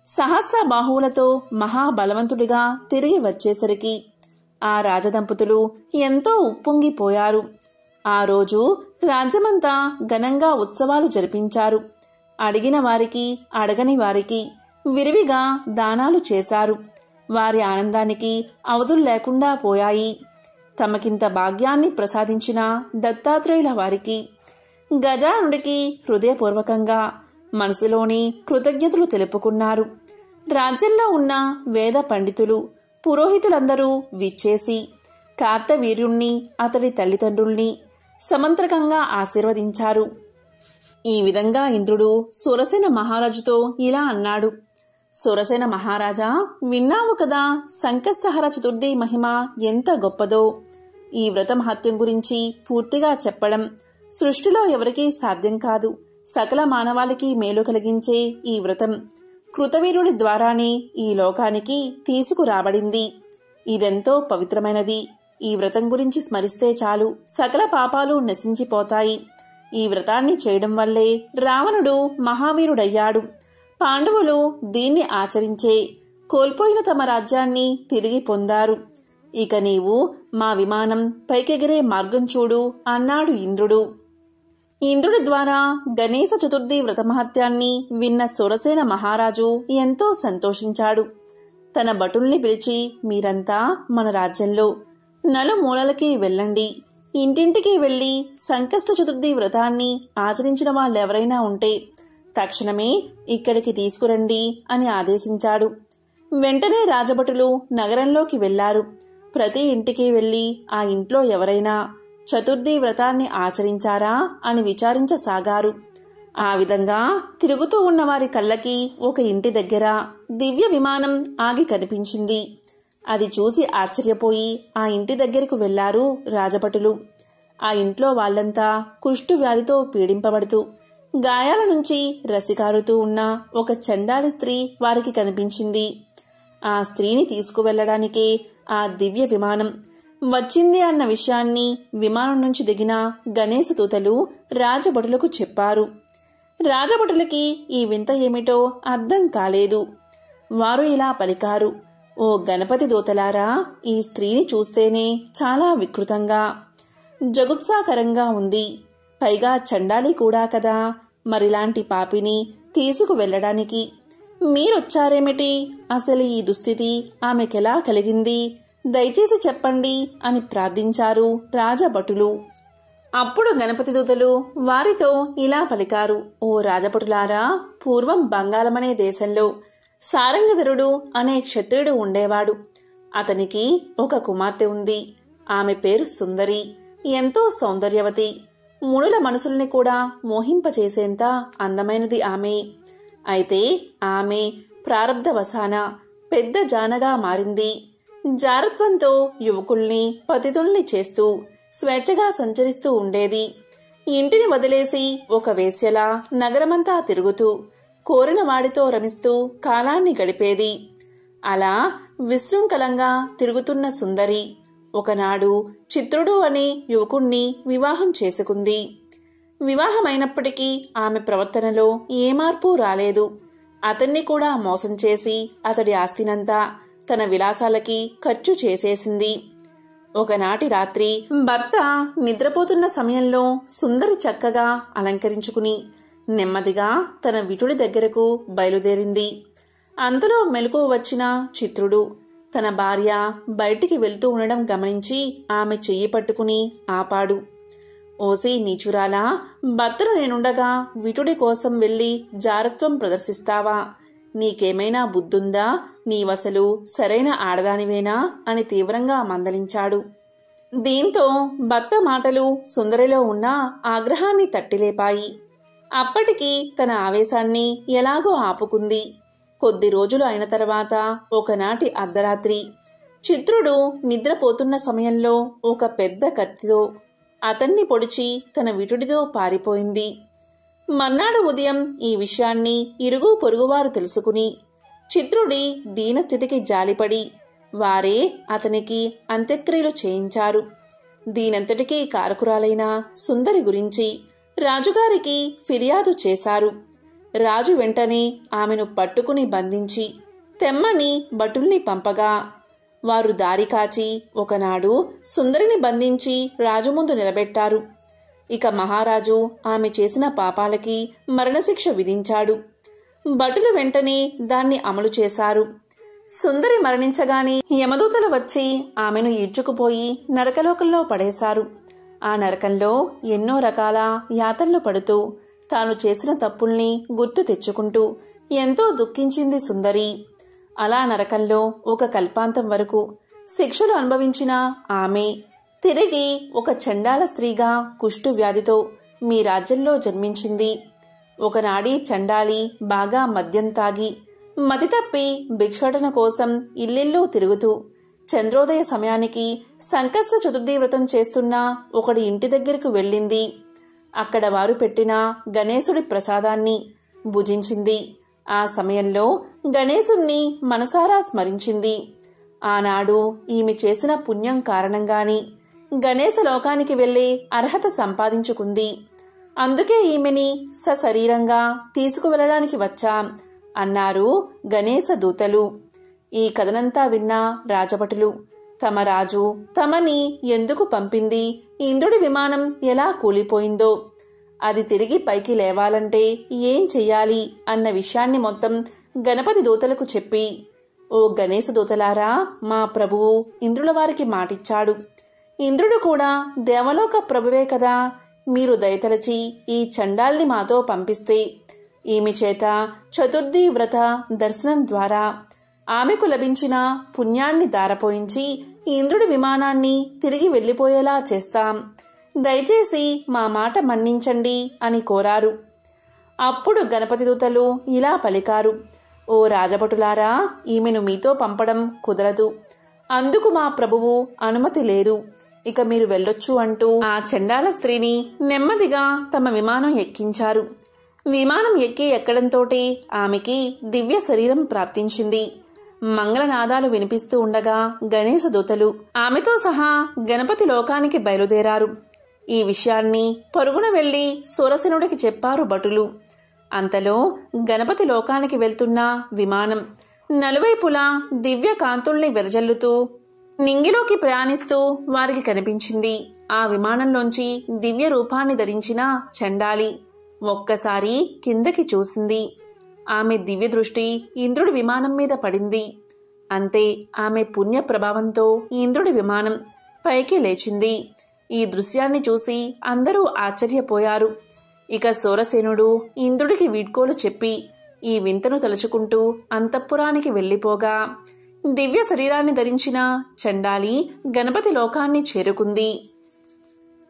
సహస్ర బాహువులతో మహాబలవంతుడిగా తిరిగి వచ్చేసరికి ఆ రాజదంపతులు ఎంతో ఉప్పొంగిపోయారు. ఆ రోజు రాజ్యమంతా ఘనంగా ఉత్సవాలు జరిపించారు. అడిగిన వారికి, అడగని వారికి విరివిగా దానాలు చేశారు. వారి ఆనందానికి అవధులు లేకుండా పోయాయి. తమకింత భాగ్యాన్ని ప్రసాదించిన దత్తాత్రేయుల వారికి, గజానుడికి హృదయపూర్వకంగా మనసులోని కృతజ్ఞతలు తెలుపుకున్నారు. రాజ్యంలో ఉన్న వేద పండితులు, పురోహితులందరూ విచ్చేసి కార్తవీర్యుణ్ణి, అతడి తల్లిదండ్రుల్ని సమంత్రకంగా ఆశీర్వదించారు. ఈ విధంగా ఇంద్రుడు సురసేన మహారాజుతో ఇలా అన్నాడు. సురసేన మహారాజా, విన్నావు కదా సంకష్టహర చతుర్థి మహిమ ఎంత గొప్పదో. ఈ వ్రత మహత్యం గురించి పూర్తిగా చెప్పడం సృష్టిలో ఎవరికీ సాధ్యం కాదు. సకల మానవాళికి మేలు కలిగించే ఈ వ్రతం కృతవీరుడి ద్వారానే ఈ లోకానికి తీసుకురాబడింది. ఇదెంతో పవిత్రమైనది. ఈ వ్రతం గురించి స్మరిస్తే చాలు సకల పాపాలు నశించిపోతాయి. ఈ వ్రతాన్ని చేయడం వల్లే రావణుడు మహావీరుడయ్యాడు. పాండవులు దీన్ని ఆచరించే కోల్పోయిన తమ రాజ్యాన్ని తిరిగి పొందారు. ఇక నీవు మా విమానం పైకెగిరే మార్గం చూడు అన్నాడు ఇంద్రుడు. ఇంద్రుడి ద్వారా గణేశ చతుర్థి వ్రతమహత్యాన్ని విన్న సురసేన మహారాజు ఎంతో సంతోషించాడు. తన భటుల్ని పిలిచి, మీరంతా మన రాజ్యంలో నలుమూలలకి వెళ్ళండి. ఇంటింటికి వెళ్లి సంకష్ట చతుర్థి వ్రతాన్ని ఆచరించిన వాళ్ళెవరైనా ఉంటే తక్షణమే ఇక్కడికి తీసుకురండి అని ఆదేశించాడు. వెంటనే రాజభటులు నగరంలోకి వెళ్లారు. ప్రతి ఇంటికి వెళ్లి ఆ ఇంట్లో ఎవరైనా చతుర్థి వ్రతాన్ని ఆచరించారా అని విచారించసాగారు. ఆ విధంగా తిరుగుతూ ఉన్న వారి కళ్ళకి ఒక ఇంటి దగ్గర దివ్య విమానం ఆగి కనిపించింది. అది చూసి ఆశ్చర్యపోయి ఆ ఇంటి దగ్గరకు వెళ్లారు రాజభటులు. ఆ ఇంట్లో వాళ్లంతా కుష్టు వ్యాధితో పీడింపబడుతూ గాయాల నుంచి రసికారుతూ ఉన్న ఒక చండాలి స్త్రీ వారికి కనిపించింది. ఆ స్త్రీని తీసుకువెళ్లడానికే ఆ దివ్య విమానం వచ్చింది అన్న విషయాన్ని విమానం నుంచి దిగిన గణేశ దూతలు రాజభటులకు చెప్పారు. రాజభటులకి ఈ వింత ఏమిటో అర్థం కాలేదు. వారు ఇలా పలికారు, ఓ గణపతి దూతలారా, ఈ స్త్రీని చూస్తేనే చాలా వికృతంగా జగుప్సాకరంగా ఉంది. పైగా చండాలి కూడా కదా. మరిలాంటి పాపిని తీసుకువెళ్లడానికి మీరొచ్చారేమిటి? అసలు ఈ దుస్థితి ఆమెకెలా కలిగింది? దయచేసి చెప్పండి అని ప్రార్థించారు రాజభటులు. అప్పుడు గణపతి దూతలు వారితో ఇలా పలికారు, ఓ రాజభటులారా, పూర్వం బంగాళమనే దేశంలో సారంగధరుడు అనే క్షత్రియుడు ఉండేవాడు. అతనికి ఒక కుమార్తె ఉంది. ఆమె పేరు సుందరి. ఎంతో సౌందర్యవతి. మునుల మనసుల్ని కూడా మోహింపచేసేంత అందమైనది ఆమె. అయితే ఆమె ప్రారబ్ధవశాన పెద్ద జానగా మారింది. జారత్వంతో యువకుల్ని పతితుల్ని చేస్తూ స్వేచ్ఛగా సంచరిస్తూ ఉండేది. ఇంటిని వదిలేసి ఒక వేశ్యలా నగరమంతా తిరుగుతూ కోరిన వాడితో రమిస్తూ కాలాన్ని గడిపేది. అలా విశృంఖలంగా తిరుగుతున్న సుందరి ఒకనాడు చిత్రుడు అనే యువకుణ్ణి వివాహం చేసుకుంది. వివాహమైనప్పటికీ ఆమె ప్రవర్తనలో ఏ మార్పు రాలేదు. అతన్ని కూడా మోసం చేసి అతడి ఆస్తినంతా తన విలాసాలకి ఖర్చు చేసేసింది. ఒకనాటి రాత్రి భర్త నిద్రపోతున్న సమయంలో సుందరి చక్కగా అలంకరించుకుని నెమ్మదిగా తన విటుడి దగ్గరకు బయలుదేరింది. అంతలో మెలకువ వచ్చిన చిత్రుడు తన భార్య బయటికి వెళ్తూ ఉండడం గమనించి ఆమె చెయ్యి పట్టుకుని ఆపాడు. ఓసి నీచురాలా, భర్తను నేనుండగా విటుడి కోసం వెళ్లి జారత్వం ప్రదర్శిస్తావా? నీకేమైనా బుద్ధుందా? నీవసలు సరైన ఆడదానివేనా అని తీవ్రంగా మందలించాడు. దీంతో భర్త మాటలు సుందరిలో ఉన్న ఆగ్రహాన్ని తట్టిలేపాయి. అప్పటికి తన ఆవేశాన్ని ఎలాగో ఆపుకుంది. కొద్ది రోజులు అయిన తర్వాత ఒకనాటి అర్ధరాత్రి చిత్రుడు నిద్రపోతున్న సమయంలో ఒక పెద్ద కత్తితో అతన్ని పొడిచి తన విటుడితో పారిపోయింది. మర్నాడు ఉదయం ఈ విషయాన్ని ఇరుగు పొరుగువారు తెలుసుకుని చిత్రుడి దీనస్థితికి జాలిపడి వారే అతనికి అంత్యక్రియలు చేయించారు. దీనంతటికీ కారకురాలైన సుందరి గురించి రాజుగారికి ఫిర్యాదు చేశారు. రాజు వెంటనే ఆమెను పట్టుకుని బంధించి తెమ్మని భటుల్ని పంపగా వారు దారి కాచి ఒకనాడు సుందరిని బంధించి రాజు ముందు నిలబెట్టారు. ఇక మహారాజు ఆమె చేసిన పాపాలకి మరణశిక్ష విధించాడు. భటులు వెంటనే దాన్ని అమలు చేశారు. సుందరి మరణించగానే యమదూతలు వచ్చి ఆమెను ఈడ్చుకుపోయి నరకలోకంలో పడేశారు. ఆ నరకంలో ఎన్నో రకాల యాతనలు పడుతూ తాను చేసిన తప్పుల్ని గుర్తు తెచ్చుకుంటూ ఎంతో దుఃఖించింది సుందరి. అలా నరకంలో ఒక కల్పాంతం వరకు శిక్షలు అనుభవించిన ఆమె తిరిగి ఒక చండాల స్త్రీగా కుష్టు వ్యాధితో మీ రాజ్యంలో జన్మించింది. ఒకనాడి చండాలి బాగా మద్యం తాగి మతి తప్పి భిక్షాటన కోసం ఇల్లిల్లు తిరుగుతూ చంద్రోదయ సమయానికి సంకష్ట చతుర్థి వ్రతం చేస్తున్న ఒకడి ఇంటి దగ్గరకు వెళ్ళింది. అక్కడ వారు పెట్టిన గణేశుడి ప్రసాదాన్ని భుజించింది. ఆ సమయంలో గణేశుణ్ణి మనసారా స్మరించింది. ఆనాడు ఈమె చేసిన పుణ్యం కారణంగాని గణేశ లోకానికి వెళ్లే అర్హత సంపాదించుకుంది. అందుకే ఈమెని సశరీరంగా తీసుకువెళ్లడానికి వచ్చాం అన్నారు గణేశ దూతలు. ఈ కథనంతా విన్న రాజభటులు తమ రాజు తమని ఎందుకు పంపింది, ఇంద్రుడి విమానం ఎలా కూలిపోయిందో, అది తిరిగి పైకి లేవాలంటే ఏం చెయ్యాలి అన్న విషయాన్ని మొత్తం గణపతి దూతలకు చెప్పి, ఓ గణేశ దూతలారా, మా ప్రభువు ఇంద్రుల వారికి మాటిచ్చాడు. ఇంద్రుడు కూడా దేవలోక ప్రభువే కదా. మీరు దయతలచి ఈ చండాల్ని మాతో పంపిస్తే ఈమె చేత చతుర్థి వ్రత దర్శనం ద్వారా ఆమెకు లభించిన పుణ్యాన్ని దారపోయించి ఇంద్రుడి విమానాన్ని తిరిగి వెళ్లిపోయేలా చేస్తాం. దయచేసి మా మాట మన్నించండి అని కోరారు. అప్పుడు గణపతి దూతలు ఇలా పలికారు, ఓ రాజభటులారా, ఈమెను మీతో పంపడం కుదరదు. అందుకు మా ప్రభువు అనుమతి లేదు. ఇక మీరు వెళ్ళొచ్చు అంటూ ఆ చండాల స్త్రీని నెమ్మదిగా తమ విమానం ఎక్కించారు. విమానం ఎక్కడంతోటి ఆమెకి దివ్య శరీరం ప్రాప్తించింది. మంగళనాదాలు వినిపిస్తూ ఉండగా గణేశ దూతలు ఆమెతో సహా గణపతి లోకానికి బయలుదేరారు. ఈ విషయాన్ని పరుగున వెళ్లి సూరసేనుడికి చెప్పారు భటులు. అంతలో గణపతి లోకానికి వెళ్తున్న విమానం నలువైపులా దివ్య కాంతుల్ని వెదజల్లుతూ నింగిలోకి ప్రయాణిస్తూ వారికి కనిపించింది. ఆ విమానంలోంచి దివ్య రూపాన్ని ధరించిన చండాలి ఒక్కసారి కిందకి చూసింది. ఆమె దివ్య దృష్టి ఇంద్రుడి విమానం మీద పడింది. అంతే, ఆమె పుణ్య ప్రభావంతో ఇంద్రుడి విమానం పైకి లేచింది. ఈ దృశ్యాన్ని చూసి అందరూ ఆశ్చర్యపోయారు. ఇక సూరసేనుడు ఇంద్రుడికి వీడ్కోలు చెప్పి ఈ వింతను తలుచుకుంటూ అంతఃపురానికి వెళ్ళిపోగా దివ్య శరీరాన్ని ధరించిన చండాలి గణపతి లోకాన్ని చేరుకుంది.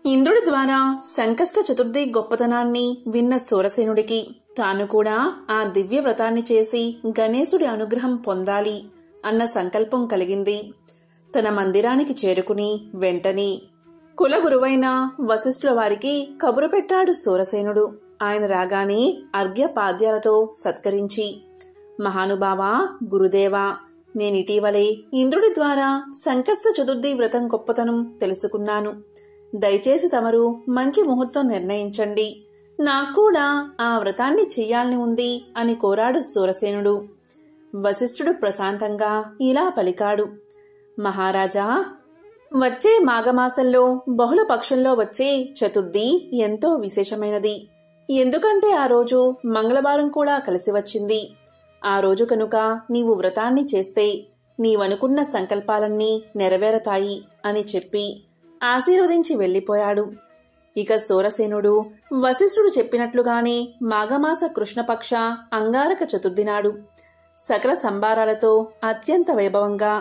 ఇంద్రుడి ద్వారా సంకష్ట చతుర్థి గొప్పతనాన్ని విన్న సూరసేనుడికి తాను కూడా ఆ దివ్య వ్రతాన్ని చేసి గణేశుడి అనుగ్రహం పొందాలి అన్న సంకల్పం కలిగింది. తన మందిరానికి చేరుకుని వెంటనే కులగురువైన వశిష్ఠుల వారికి కబురు పెట్టాడు సూరసేనుడు. ఆయన రాగానే అర్ఘ్యపాద్యాలతో సత్కరించి, మహానుభావా, గురుదేవా, నేనిటీవలే ఇంద్రుడి ద్వారా సంకష్ట చతుర్థి వ్రతం గొప్పతనం తెలుసుకున్నాను. దయచేసి తమరు మంచి ముహూర్తం నిర్ణయించండి. నాకు కూడా ఆ వ్రతాన్ని చెయ్యాలని ఉంది అని కోరాడు సూరసేనుడు. వశిష్ఠుడు ప్రశాంతంగా ఇలా పలికాడు, మహారాజా, వచ్చే మాఘమాసంలో బహుళ పక్షంలో వచ్చే చతుర్థి ఎంతో విశేషమైనది. ఎందుకంటే ఆ రోజు మంగళవారం కూడా కలిసి వచ్చింది. ఆ రోజు కనుక నీవు వ్రతాన్ని చేస్తే నీవనుకున్న సంకల్పాలన్నీ నెరవేరతాయి అని చెప్పి ఆశీర్వదించి వెళ్ళిపోయాడు. ఇక సూరసేనుడు వశిష్ఠుడు చెప్పినట్లుగానే మాఘమాస కృష్ణపక్ష అంగారక చతుర్థి నాడు సకల సంబారాలతో అత్యంత వైభవంగా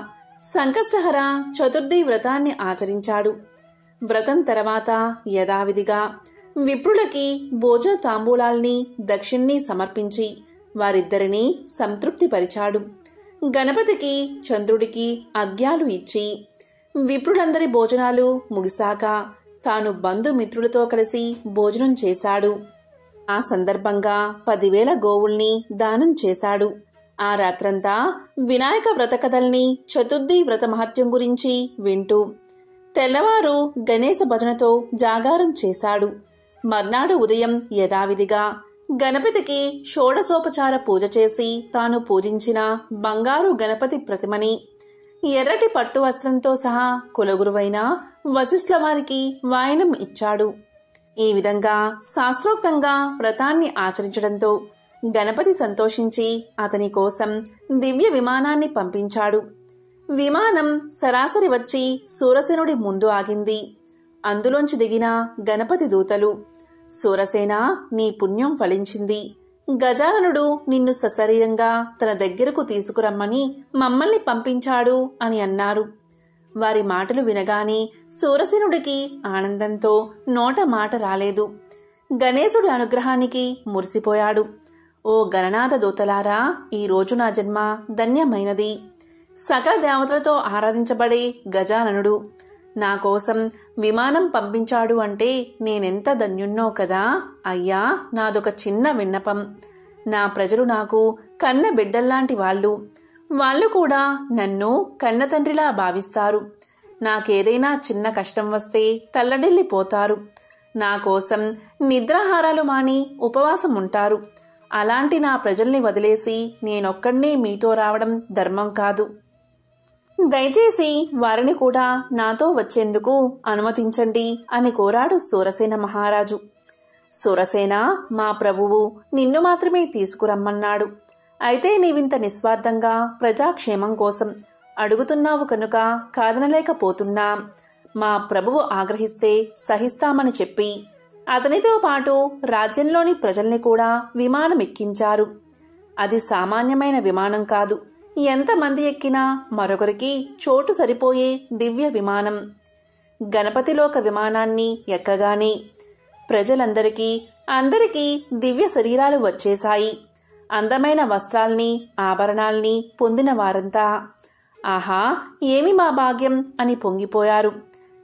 సంకష్టహర చతుర్థి వ్రతాన్ని ఆచరించాడు. వ్రతం తర్వాత యథావిధిగా విప్రులకి భోజన తాంబూలాల్ని దక్షిణ్ణి సమర్పించి వారిద్దరినీ సంతృప్తిపరిచాడు. గణపతికి చంద్రుడికి అర్ఘ్యాలు ఇచ్చి విప్రులందరి భోజనాలు ముగిశాక తాను బంధుమిత్రులతో కలిసి భోజనం చేశాడు. ఆ సందర్భంగా 10,000 గోవుల్ని దానం చేశాడు. ఆ రాత్రంతా వినాయక వ్రత కథల్ని, చతుర్థి వ్రత మహత్యం గురించి వింటూ తెల్లవారు గణేశ భజనతో జాగారం చేశాడు. మర్నాడు ఉదయం యథావిధిగా గణపతికి షోడశోపచార పూజ చేసి తాను పూజించిన బంగారు గణపతి ప్రతిమని ఎర్రటి పట్టు వస్త్రంతో సహా కులగురువైన వశిష్ఠుల వారికి వాయనం ఇచ్చాడు. ఈ విధంగా శాస్త్రోక్తంగా వ్రతాన్ని ఆచరించడంతో గణపతి సంతోషించి అతని కోసం దివ్య విమానాన్ని పంపించాడు. విమానం సరాసరి వచ్చి సూరసేనుడి ముందు ఆగింది. అందులోంచి దిగిన గణపతి దూతలు, సూరసేన, నీ పుణ్యం ఫలించింది. గజాననుడు నిన్ను సశరీరంగా తన దగ్గరకు తీసుకురమ్మని మమ్మల్ని పంపించాడు అని అన్నారు. వారి మాటలు వినగానే సూరసేనుడికి ఆనందంతో నోట మాట రాలేదు. గణేశుడి అనుగ్రహానికి మురిసిపోయాడు. ఓ గణనాథ దూతలారా, ఈ రోజు నా జన్మ ధన్యమైనది. సకల దేవతలతో ఆరాధించబడే గజాననుడు నా కోసం విమానం పంపించాడు అంటే నేనెంత ధన్యున్నో కదా. అయ్యా, నాదొక చిన్న విన్నపం. నా ప్రజలు నాకు కన్న బిడ్డల్లాంటి వాళ్ళు కూడా నన్ను కన్న తండ్రిలా భావిస్తారు. నాకేదైనా చిన్న కష్టం వస్తే తల్లడిల్లిపోతారు. నా కోసం నిద్రాహారాలు మాని ఉపవాసం ఉంటారు. అలాంటి నా ప్రజల్ని వదిలేసి నేనొక్కడ్నే మీతో రావడం ధర్మం కాదు. దయచేసి వారిని కూడా నాతో వచ్చేందుకు అనుమతించండి అని కోరాడు సూరసేన మహారాజు. సూరసేన, మా ప్రభువు నిన్ను మాత్రమే తీసుకురమ్మన్నాడు. అయితే నీవింత నిస్వార్థంగా ప్రజాక్షేమం కోసం అడుగుతున్నావు కనుక కాదనలేకపోతున్నా. మా ప్రభువు ఆగ్రహిస్తే సహిస్తామని చెప్పి అతనితో పాటు రాజ్యంలోని ప్రజల్ని కూడా విమానం ఎక్కించారు. అది సామాన్యమైన విమానం కాదు. ఎంతమంది ఎక్కినా మరొకరికి చోటు సరిపోయే దివ్య విమానం. గణపతిలోక విమానాన్ని ఎక్కగానే ప్రజలందరికీ అందరికీ దివ్య శరీరాలు వచ్చేశాయి. అందమైన వస్త్రాల్ని, ఆభరణాల్ని పొందిన వారంతా ఆహా, ఏమి మా భాగ్యం అని పొంగిపోయారు.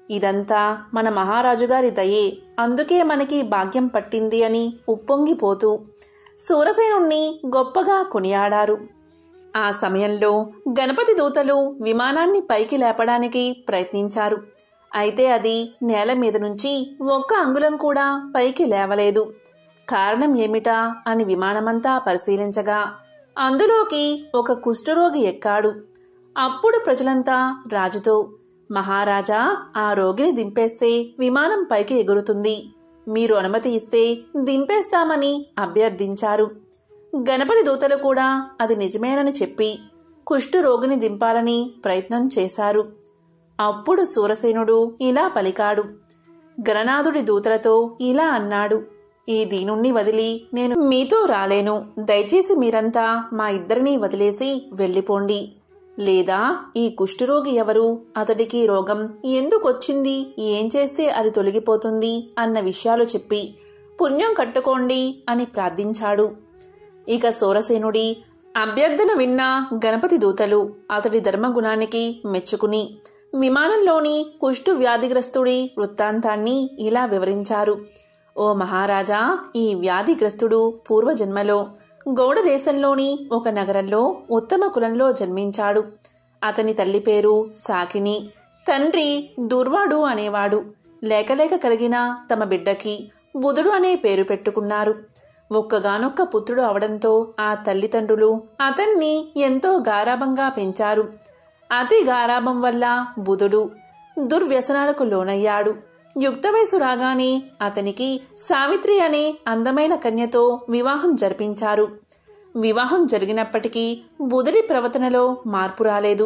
ఇదంతా మన మహారాజుగారి దయే, అందుకే మనకి భాగ్యం పట్టింది అని ఉప్పొంగిపోతూ సూరసేనుణ్ణి గొప్పగా కొనియాడారు. ఆ సమయంలో గణపతి దూతలు విమానాన్ని పైకి లేపడానికి ప్రయత్నించారు. అయితే అది నేల మీద నుంచి ఒక్క అంగుళం కూడా పైకి లేవలేదు. కారణం ఏమిటా అని విమానమంతా పరిశీలించగా అందులోకి ఒక కుష్ఠరోగి ఎక్కాడు. అప్పుడు ప్రజలంతా రాజుతో, మహారాజా, ఆ రోగిని దింపేస్తే విమానం పైకి ఎగురుతుంది, మీరు అనుమతి ఇస్తే దింపేస్తామని అభ్యర్థించారు. గణపతి దూతలు కూడా అది నిజమేనని చెప్పి కుష్ఠరోగిని దింపాలని ప్రయత్నం చేశారు. అప్పుడు సూరసేనుడు ఇలా పలికాడు. గణనాథుడి దూతలతో ఇలా అన్నాడు, ఈ దీనుణ్ణి వదిలి నేను మీతో రాలేను. దయచేసి మీరంతా మా ఇద్దరినీ వదిలేసి వెళ్ళిపోండి. లేదా ఈ కుష్ఠరోగి ఎవరు, అతడికి రోగం ఎందుకొచ్చింది, ఏం చేస్తే అది తొలగిపోతుంది అన్న విషయాలు చెప్పి పుణ్యం కట్టుకోండి అని ప్రార్థించాడు. ఇక సూరసేనుడి అభ్యర్థన విన్న గణపతి దూతలు అతడి ధర్మగుణానికి మెచ్చుకుని విమానంలోని కుష్ఠు వ్యాధిగ్రస్తుడి వృత్తాంతాన్ని ఇలా వివరించారు. ఓ మహారాజా, ఈ వ్యాధిగ్రస్తుడు పూర్వజన్మలో గౌడ దేశంలోని ఒక నగరంలో ఉత్తమ కులంలో జన్మించాడు. అతని తల్లి పేరు సాకిని, తండ్రి దుర్వాడు అనేవాడు. లేకలేక కలిగిన తమ బిడ్డకి బుధుడు అనే పేరు పెట్టుకున్నారు. ఒక్కగానొక్క పుత్రుడు అవడంతో ఆ తల్లిదండ్రులు అతన్ని ఎంతో గారాబంగా పెంచారు. అతి గారాబం వల్ల బుధుడు దుర్వ్యసనాలకు లోనయ్యాడు. యుక్త వయసు రాగానే అతనికి సావిత్రి అనే అందమైన కన్యతో వివాహం జరిపించారు. వివాహం జరిగినప్పటికీ బుధుడి ప్రవర్తనలో మార్పు రాలేదు.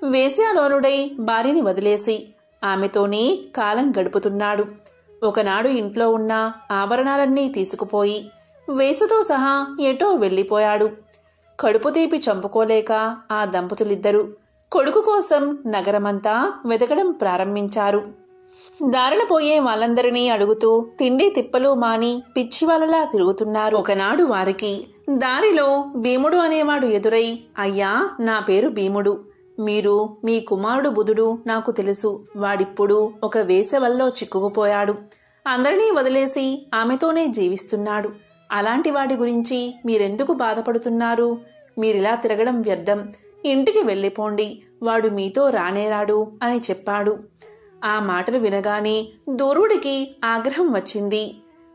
వేశ్యాలోలుడై భార్యని వదిలేసి ఆమెతోనే కాలం గడుపుతున్నాడు. ఒకనాడు ఇంట్లో ఉన్న ఆభరణాలన్నీ తీసుకుపోయి వేసతో సహా ఎటో వెళ్లిపోయాడు. కడుపు తీపి చంపుకోలేక ఆ దంపతులిద్దరూ కొడుకు కోసం నగరమంతా వెతకడం ప్రారంభించారు. దారిన పోయే వాళ్ళందరినీ అడుగుతూ తిండి తిప్పలు మాని పిచ్చివాళ్ళలా తిరుగుతున్నారు. ఒకనాడు వారికి దారిలో భీముడు అనేవాడు ఎదురై, అయ్యా, నా పేరు భీముడు. మీరు మీ కుమారుడు బుధుడు నాకు తెలుసు. వాడిప్పుడు ఒక వేసవల్లో చిక్కుకుపోయాడు. అందరినీ వదిలేసి ఆమెతోనే జీవిస్తున్నాడు. అలాంటి వాడి గురించి మీరెందుకు బాధపడుతున్నారు? మీరిలా తిరగడం వ్యర్థం. ఇంటికి వెళ్ళిపోండి, వాడు మీతో రానేరాడు అని చెప్పాడు. ఆ మాటలు వినగానే దూరుడికి ఆగ్రహం వచ్చింది.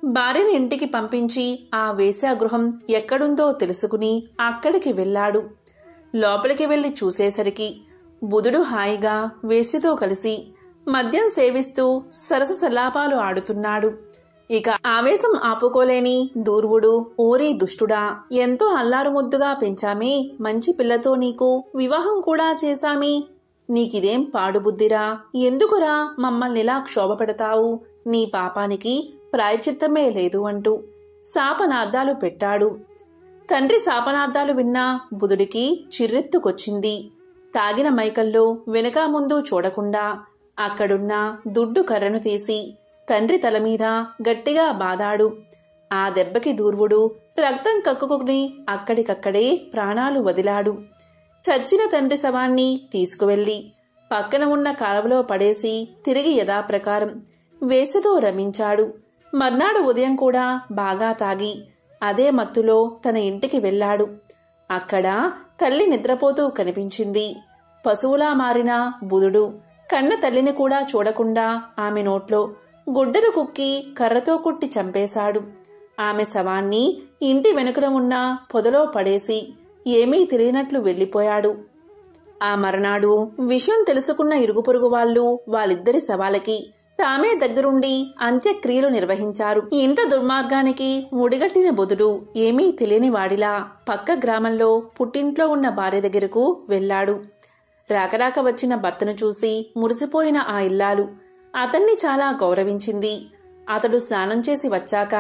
భార్యని ఇంటికి పంపించి ఆ వేశ్యాగృహం ఎక్కడుందో తెలుసుకుని అక్కడికి వెళ్ళాడు. లోపలికి వెళ్లి చూసేసరికి బుధుడు హాయిగా వేశ్యతో కలిసి మద్యం సేవిస్తూ సరస సల్లాపాలు ఆడుతున్నాడు. ఇక ఆవేశం ఆపుకోలేని దూర్వుడు, ఓరి దుష్టుడా, ఎంతో అల్లారుముద్దుగా పెంచామే, మంచి పిల్లతో నీకు వివాహం కూడా చేశామే, నీకిదేం పాడుబుద్ధిరా, ఎందుకురా మమ్మల్నిలా క్షోభ పెడతావు, నీ పాపానికి ప్రాయచిత్తమే లేదు అంటూ శాపనార్థాలు పెట్టాడు. తండ్రి శాపనార్థాలు విన్నా బుధుడికి చిర్రెత్తుకొచ్చింది. తాగిన మైకల్లో వెనుక ముందు చూడకుండా అక్కడున్న దుడ్డు కర్రను తీసి తండ్రి తలమీద గట్టిగా బాదాడు. ఆ దెబ్బకి దూర్వుడు రక్తం కక్కుకుని అక్కడికక్కడే ప్రాణాలు వదిలాడు. చచ్చిన తండ్రి శవాన్ని తీసుకువెళ్లి పక్కన ఉన్న కాలువలో పడేసి తిరిగి యథాప్రకారం వేసతో రమించాడు. మర్నాడు ఉదయం కూడా బాగా తాగి అదే మత్తులో తన ఇంటికి వెళ్ళాడు. అక్కడ తల్లి నిద్రపోతూ కనిపించింది. పశువులా మారిన బుధుడు కన్న తల్లిని కూడా చూడకుండా ఆమె నోట్లో గుడ్డలు కుక్కి కర్రతో కుట్టి చంపేశాడు. ఆమె శవాన్ని ఇంటి వెనుకన ఉన్న పొదలో పడేసి ఏమీ తెలియనట్లు వెళ్లిపోయాడు. ఆ మర్నాడు విషయం తెలుసుకున్న ఇరుగు పొరుగు వాళ్ళు వాళ్ళిద్దరి శవాలకి తామే దగ్గరుండి అంత్యక్రియలు నిర్వహించారు. ఇంత దుర్మార్గానికి ముడిగట్టిన బుధుడు ఏమీ తెలియని వాడిలా పక్క గ్రామంలో పుట్టింట్లో ఉన్న భార్య దగ్గరకు వెళ్లాడు. రాకరాక వచ్చిన భర్తను చూసి మురిసిపోయిన ఆ ఇల్లాలు అతన్ని చాలా గౌరవించింది. అతడు స్నానం చేసి వచ్చాక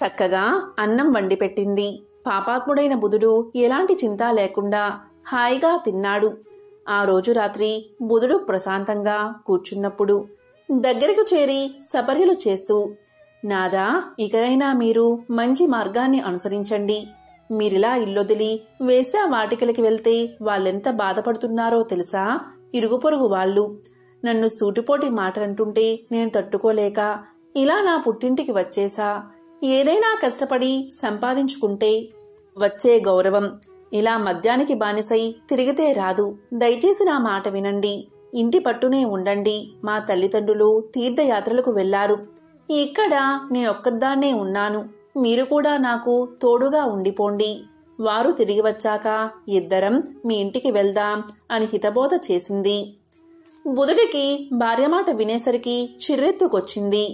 చక్కగా అన్నం వండి పెట్టింది. పాపాత్ముడైన బుధుడు ఎలాంటి చింత లేకుండా హాయిగా తిన్నాడు. ఆ రోజు రాత్రి బుధుడు ప్రశాంతంగా కూర్చున్నప్పుడు దగ్గరకు చేరి సపర్యలు చేస్తూ, నాదా, ఇకనైనా మీరు మంచి మార్గాన్ని అనుసరించండి. మీరిలా ఇల్లొదిలి వేశ్యా వాటికలకి వెళ్తే వాళ్ళెంత బాధపడుతున్నారో తెలుసా? ఇరుగు పొరుగు వాళ్ళు నన్ను సూటిపోటి మాటలంటుంటే నేను తట్టుకోలేక ఇలా నా పుట్టింటికి వచ్చేసా. ఏదైనా కష్టపడి సంపాదించుకుంటే వచ్చే గౌరవం ఇలా మద్యానికి బానిసై తిరిగితే రాదు. దయచేసి నా మాట వినండి. ఇంటి పట్టునే ఉండండి. మా తల్లిదండ్రులు తీర్థయాత్రలకు వెళ్లారు. ఇక్కడ నేనొక్కదాన్నే ఉన్నాను. మీరు కూడా నాకు తోడుగా ఉండిపోండి. వారు తిరిగి వచ్చాక ఇద్దరం మీ ఇంటికి వెళ్దాం అని హితబోధ చేసింది. బుధుడికి భార్య మాట వినేసరికి చిర్రెత్తుకొచ్చింది.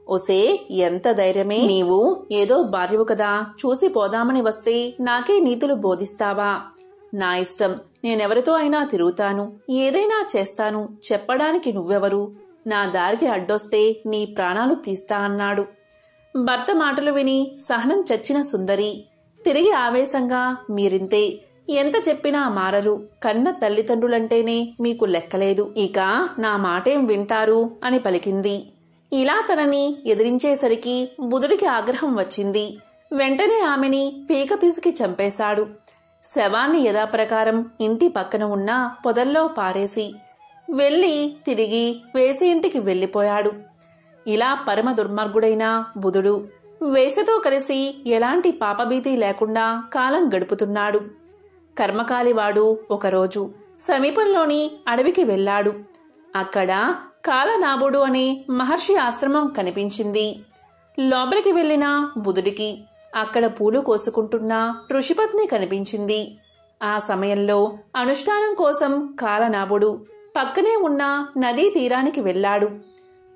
ఒసే, ఎంత ధైర్యమే నీవు! ఏదో భార్యవు కదా, చూసి పోదామని వస్తే నాకే నీతులు బోధిస్తావా? నా ఇష్టం, నేనెవరితో అయినా తిరుగుతాను, ఏదైనా చేస్తాను. చెప్పడానికి నువ్వెవరు? నా దారికి అడ్డొస్తే నీ ప్రాణాలు తీస్తా అన్నాడు. భర్త మాటలు విని సహనం చచ్చిన సుందరి తిరిగి ఆవేశంగా, మీరింతే, ఎంత చెప్పినా మారరు. కన్న తల్లిదండ్రులంటేనే మీకు లెక్కలేదు. ఇక నా మాటేం వింటారు అని పలికింది. ఇలా తనని ఎదిరించేసరికి బుధుడికి ఆగ్రహం వచ్చింది. వెంటనే ఆమెని పీక పిసికి చంపేశాడు. శవాన్ని యథాప్రకారం ఇంటి పక్కన ఉన్న పొదల్లో పారేసి వెళ్లి తిరిగి వేసి ఇంటికి వెళ్లిపోయాడు. ఇలా పరమ దుర్మార్గుడైన బుధుడు వేసతో కలిసి ఎలాంటి పాపభీతి లేకుండా కాలం గడుపుతున్నాడు. కర్మకాలివాడు ఒకరోజు సమీపంలోని అడవికి వెళ్లాడు. అక్కడ కాలనాభుడు అనే మహర్షి ఆశ్రమం కనిపించింది. లోపలికి వెళ్లిన బుధుడికి అక్కడ పూలు కోసుకుంటున్న ఋషిపత్ని కనిపించింది. ఆ సమయంలో అనుష్ఠానం కోసం కాలనాభుడు పక్కనే ఉన్న నదీ తీరానికి వెళ్లాడు.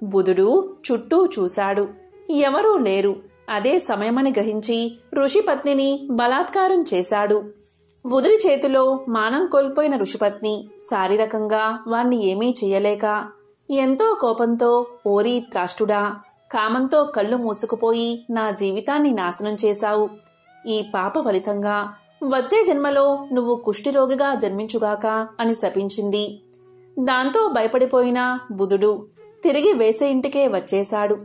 బుధుడు చుట్టూ చూశాడు. ఎవరూ లేరు. అదే సమయమని గ్రహించి ఋషిపత్నిని బలాత్కారం చేశాడు. బుధుడి చేతిలో మానం కోల్పోయిన ఋషిపత్ని శారీరకంగా వాణ్ణి ఏమీ చెయ్యలేక ఎంతో కోపంతో, ఓరీ త్రాష్టుడా, కామంతో కళ్ళు మూసుకుపోయి నా జీవితాన్ని నాశనం చేశావు. ఈ పాప ఫలితంగా వచ్చే జన్మలో నువ్వు కుష్ఠిరోగిగా జన్మించుగాక అని శపించింది. దాంతో భయపడిపోయిన బుధుడు తిరిగి వేసే ఇంటికే వచ్చేశాడు.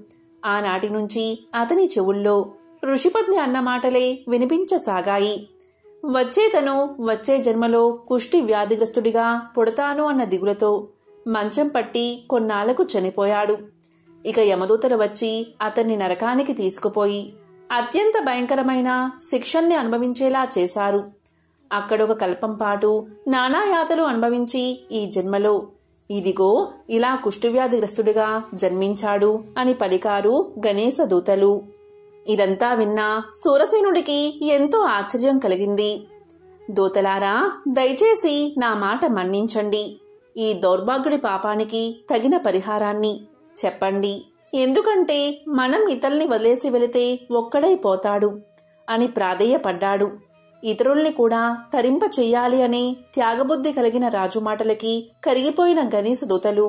ఆనాటి నుంచి అతని చెవుల్లో ఋషిపత్ని అన్న మాటలే వినిపించసాగాయి. వచ్చే జన్మలో కుష్టి వ్యాధిగ్రస్తుడిగా పుడతాను అన్న దిగులతో మంచం పట్టి కొన్నాళ్లకు చనిపోయాడు. ఇక యమదూతలు వచ్చి అతన్ని నరకానికి తీసుకుపోయి అత్యంత భయంకరమైన శిక్షల్ని అనుభవించేలా చేశారు. అక్కడొక కల్పం పాటు నానాయాతలు అనుభవించి ఈ జన్మలో ఇదిగో ఇలా కుష్ఠవ్యాధిగ్రస్తుడిగా జన్మించాడు అని పలికారు గణేశ దూతలు. ఇదంతా విన్నా సూరసేనుడికి ఎంతో ఆశ్చర్యం కలిగింది. దూతలారా, దయచేసి నా మాట మన్నించండి. ఈ దౌర్భాగ్యుడి పాపానికి తగిన పరిహారాన్ని చెప్పండి. ఎందుకంటే మనం ఇతల్ని వదిలేసి వెళితే ఒక్కడైపోతాడు అని ప్రాధేయపడ్డాడు. ఇతరుల్ని కూడా తరింప చెయ్యాలి అనే త్యాగబుద్ధి కలిగిన రాజు మాటలకి కరిగిపోయిన గణేశ దూతలు,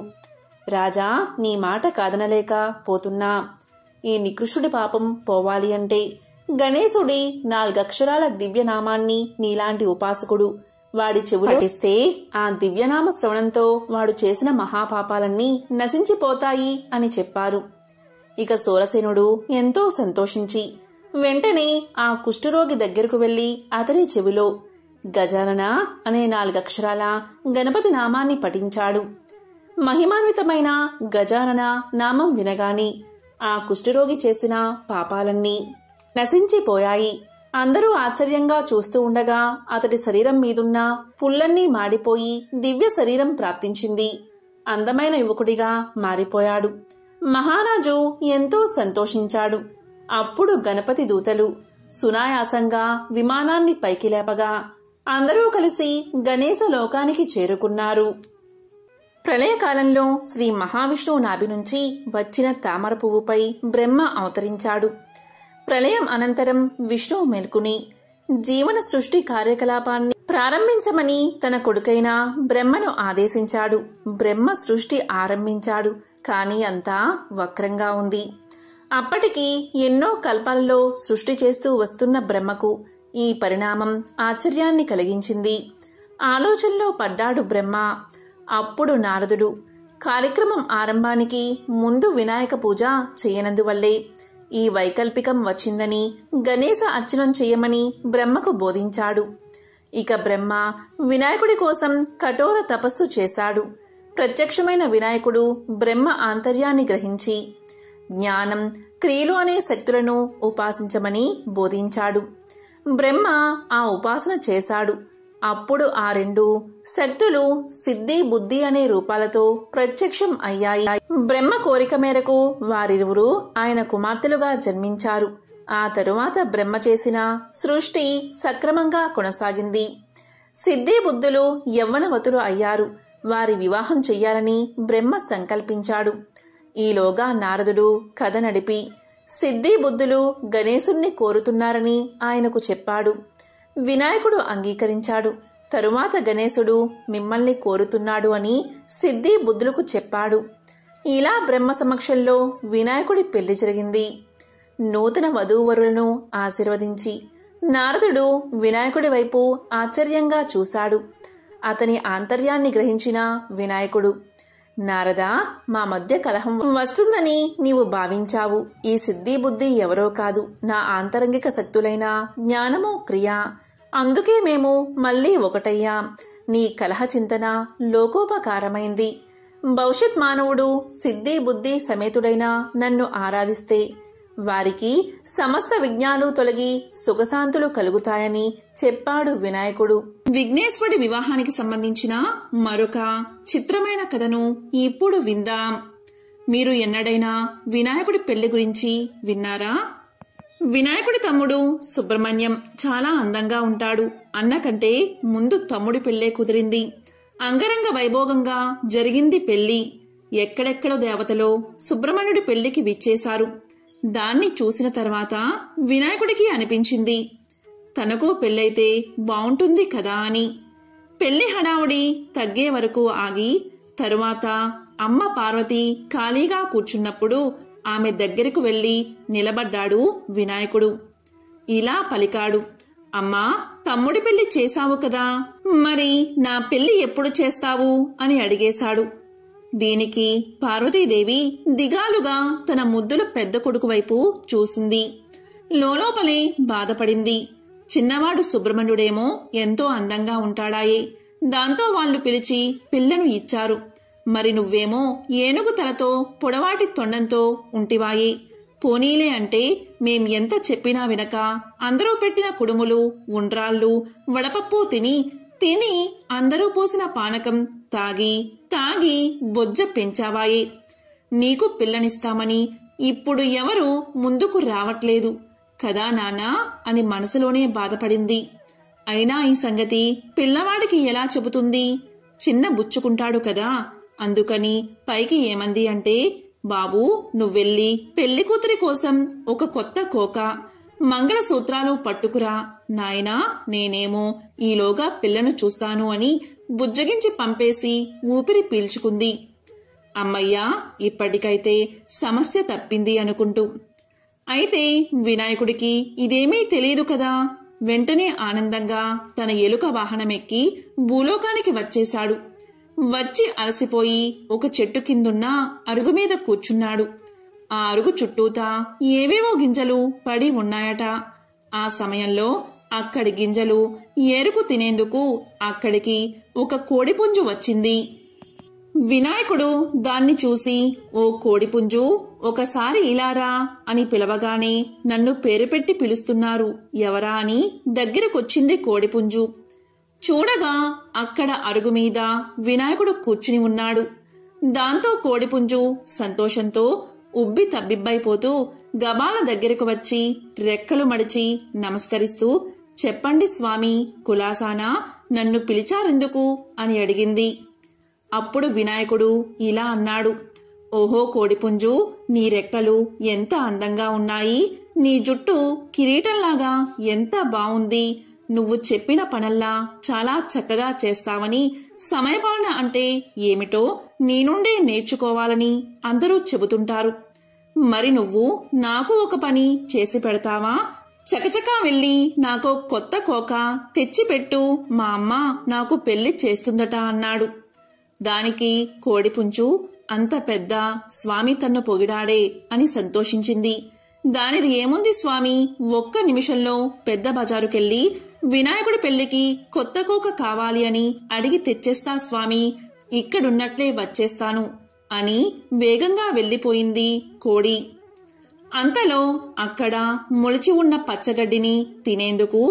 రాజా, నీ మాట కాదనలేక పోతున్నా. ఈ నికృష్టుడి పాపం పోవాలి అంటే గణేశుడి 4 అక్షరాల దివ్యనామాన్ని నీలాంటి ఉపాసకుడు వాడి చెవులు పఠిస్తే ఆ దివ్యనామ శ్రవణంతో వాడు చేసిన మహాపాపాలన్నీ నశించిపోతాయి అని చెప్పారు. ఇక సూరసేనుడు ఎంతో సంతోషించి వెంటనే ఆ కుష్ఠరోగి దగ్గరకు వెళ్లి అతని చెవిలో గజానన అనే 4 అక్షరాల గణపతి నామాన్ని పఠించాడు. మహిమాన్వితమైన గజానన నామం వినగాని ఆ కుష్ఠరోగి చేసిన పాపాలన్నీ నశించిపోయాయి. అందరూ ఆశ్చర్యంగా చూస్తూ ఉండగా అతడి శరీరం మీదున్న పుల్లన్నీ మాడిపోయి దివ్య శరీరం ప్రాప్తించింది. అందమైన యువకుడిగా మారిపోయాడు. మహారాజు ఎంతో సంతోషించాడు. అప్పుడు గణపతి దూతలు సునాయాసంగా విమానాన్ని పైకి లేపగా అందరూ కలిసి గణేశ లోకానికి చేరుకున్నారు. ప్రళయకాలంలో శ్రీ మహావిష్ణువు నాభి నుంచి వచ్చిన తామర పువ్వుపై బ్రహ్మ అవతరించాడు. ప్రళయం అనంతరం విష్ణువు మేల్కొని జీవన సృష్టి కార్యకలాపాన్ని ప్రారంభించమని తన కొడుకైన బ్రహ్మను ఆదేశించాడు. బ్రహ్మ సృష్టి ఆరంభించాడు. కానీ అంతా వక్రంగా ఉంది. అప్పటికి ఎన్నో కల్పాలలో సృష్టి చేస్తూ వస్తున్న బ్రహ్మకు ఈ పరిణామం ఆశ్చర్యాన్ని కలిగించింది. ఆలోచనలో పడ్డాడు బ్రహ్మ. అప్పుడు నారదుడు కార్యక్రమం ఆరంభానికి ముందు వినాయక పూజ చేయనందువల్లే ఈ వైకల్పికం వచ్చిందని గణేశ అర్చనం చేయమని బ్రహ్మకు బోధించాడు. ఇక బ్రహ్మ వినాయకుడి కోసం కఠోర తపస్సు చేశాడు. ప్రత్యక్షమైన వినాయకుడు బ్రహ్మ ఆంతర్యాన్ని గ్రహించి జ్ఞానం, క్రియలు అనే శక్తులను ఉపాసించమని బోధించాడు. బ్రహ్మ ఆ ఉపాసన చేశాడు. అప్పుడు ఆ రెండు శక్తులు సిద్ధి, బుద్ధి అనే రూపాలతో ప్రత్యక్షం అయ్యాయి. బ్రహ్మ కోరిక మేరకు వారిరువురు ఆయన కుమార్తెలుగా జన్మించారు. ఆ తరువాత బ్రహ్మ చేసిన సృష్టి సక్రమంగా కొనసాగింది. సిద్ధి, బుద్ధులు యవ్వనవతులు అయ్యారు. వారి వివాహం చెయ్యాలని బ్రహ్మ సంకల్పించాడు. ఈలోగా నారదుడు కథ నడిపి సిద్ధి, బుద్ధులు గణేశుణ్ణి కోరుతున్నారని ఆయనకు చెప్పాడు. వినాయకుడు అంగీకరించాడు. తరువాత గణేశుడు మిమ్మల్ని కోరుతున్నాడు అని సిద్ధి, బుద్ధులకు చెప్పాడు. ఇలా బ్రహ్మ సమక్షంలో వినాయకుడి పెళ్లి జరిగింది. నూతన వధూవరులను ఆశీర్వదించి నారదుడు వినాయకుడి వైపు ఆశ్చర్యంగా చూశాడు. అతని ఆంతర్యాన్ని గ్రహించిన వినాయకుడు, నారదా, మా మధ్య కలహం వస్తుందని నీవు భావించావు. ఈ సిద్ధి, బుద్ధి ఎవరో కాదు, నా ఆంతరంగిక శక్తులైన జ్ఞానము, క్రియ. అందుకే మేము మళ్ళీ ఒకటయ్యాం. నీ కలహ చింతన లోకోపకారమైంది. భవిష్యత్ మానవుడు సిద్ధి, బుద్ధి సమేతుడైన నన్ను ఆరాధిస్తే వారికి సమస్త విఘ్నాలు తొలగి సుఖశాంతులు కలుగుతాయని చెప్పాడు వినాయకుడు. విఘ్నేశ్వరుడి వివాహానికి సంబంధించిన మరొక చిత్రమైన కథను ఇప్పుడు విందాం. మీరు ఎన్నడైనా వినాయకుడి పెళ్లి గురించి విన్నారా? వినాయకుడి తమ్ముడు సుబ్రహ్మణ్యం చాలా అందంగా ఉంటాడు. అన్నకంటే ముందు తమ్ముడి పెళ్లే కుదిరింది. అంగరంగ వైభోగంగా జరిగింది పెళ్లి. ఎక్కడెక్కడో దేవతలో సుబ్రహ్మణ్యుడి పెళ్లికి విచ్చేశారు. దాన్ని చూసిన తర్వాత వినాయకుడికి అనిపించింది తనకు పెళ్ళైతే బావుంటుంది కదా అని. పెళ్లి హడావుడి తగ్గే వరకు ఆగి తరువాత అమ్మ పార్వతి ఖాళీగా కూర్చున్నప్పుడు ఆమె దగ్గరకు వెళ్లి నిలబడ్డాడు వినాయకుడు. ఇలా పలికాడు, అమ్మా, తమ్ముడి పెళ్లి చేశావు కదా, మరి నా పెళ్లి ఎప్పుడు చేస్తావు అని అడిగేశాడు. దీనికి పార్వతీదేవి దిగాలుగా తన ముద్దుల పెద్ద కొడుకు వైపు చూసింది. లోలోపలే బాధపడింది. చిన్నవాడు సుబ్రహ్మణ్యుడేమో ఎంతో అందంగా ఉంటాడాయే, దాంతో వాళ్లు పిలిచి పిల్లను ఇచ్చారు. మరి నువ్వేమో ఏనుగు తలతో పొడవాటి తొండంతో ఉంటివాయే. పోనీలే అంటే మేం ఎంత చెప్పినా వినక అందరూ పెట్టిన కుడుములు, ఉండ్రాళ్ళు, వడపప్పు తిని అందరూ పోసిన పానకం తాగి తాగి బొజ్జ పెంచావాయే. నీకు పిల్లనిస్తామని ఇప్పుడు ఎవరు ముందుకు రావట్లేదు కదా నాన్నా అని మనసులోనే బాధపడింది. అయినా ఈ సంగతి పిల్లవాడికి ఎలా చెబుతుంది? చిన్న బుచ్చుకుంటాడు కదా. అందుకని పైకి ఏమంది అంటే, బాబూ, నువ్వెళ్ళి పెళ్లి కూతురి కోసం ఒక కొత్త కోక, మంగళసూత్రాలు పట్టుకురా నాయనా, నేనేమో ఈలోగా పిల్లను చూస్తాను అని బుజ్జగించి పంపేసి ఊపిరి పీల్చుకుంది. అమ్మయ్యా, ఇప్పటికైతే సమస్య తప్పింది అనుకుంటూ. అయితే వినాయకుడికి ఇదేమీ తెలియదు కదా. వెంటనే ఆనందంగా తన ఎలుక వాహనమెక్కి భూలోకానికి వచ్చేశాడు. వచ్చి అలసిపోయి ఒక చెట్టు కిందున్న అరుగు మీద కూర్చున్నాడు. ఆ అరుగు చుట్టూతా ఏవేవో గింజలు పడి ఉన్నాయట. ఆ సమయంలో అక్కడి గింజలు ఏరుకు తినేందుకు అక్కడికి ఒక కోడిపుంజు వచ్చింది. వినాయకుడు దాన్ని చూసి, ఓ కోడిపుంజు, ఒకసారి ఇలారా అని పిలవగానే నన్ను పేరు పెట్టి పిలుస్తున్నారు ఎవరా అని దగ్గరకొచ్చింది కోడిపుంజు. చూడగా అక్కడ అరుగు మీద వినాయకుడు కూర్చుని ఉన్నాడు. దాంతో కోడిపుంజు సంతోషంతో ఉబ్బి తబ్బిబ్బైపోతూ గబాల దగ్గరకు వచ్చి రెక్కలు మడిచి నమస్కరిస్తూ, చెప్పండి స్వామి, కులాసానా, నన్ను పిలిచారెందుకు అని అడిగింది. అప్పుడు వినాయకుడు ఇలా అన్నాడు, ఓహో కోడిపుంజు, నీ రెక్కలు ఎంత అందంగా ఉన్నాయి, నీ జుట్టు కిరీటంలాగా ఎంత బావుంది, నువ్వు చెప్పిన పనల్లా చాలా చక్కగా చేస్తావని, సమయపాలన అంటే ఏమిటో నీ నుండే నేర్చుకోవాలని అందరూ చెబుతుంటారు. మరి నువ్వు నాకు ఒక పని చేసి పెడతావా? చకచకా వెళ్ళి నాకో కొత్త కోక తెచ్చిపెట్టు, మా అమ్మ నాకు పెళ్లి చేస్తుందట అన్నాడు. దానికి కోడిపుంజు, అంత పెద్ద స్వామి తన్ను పొగిడాడే అని సంతోషించింది. దానిది ఏముంది స్వామి, ఒక్క నిమిషంలో పెద్ద బజారుకెళ్ళి వినాయకుడి పెళ్లికి కొత్త కోక కావాలి అని అడిగి తెచ్చేస్తా స్వామి, ఇక్కడున్నట్లే వచ్చేస్తాను అని వేగంగా వెళ్ళిపోయింది కోడి. అంతలో అక్కడ మొలిచి ఉన్న పచ్చగడ్డిని తినేందుకు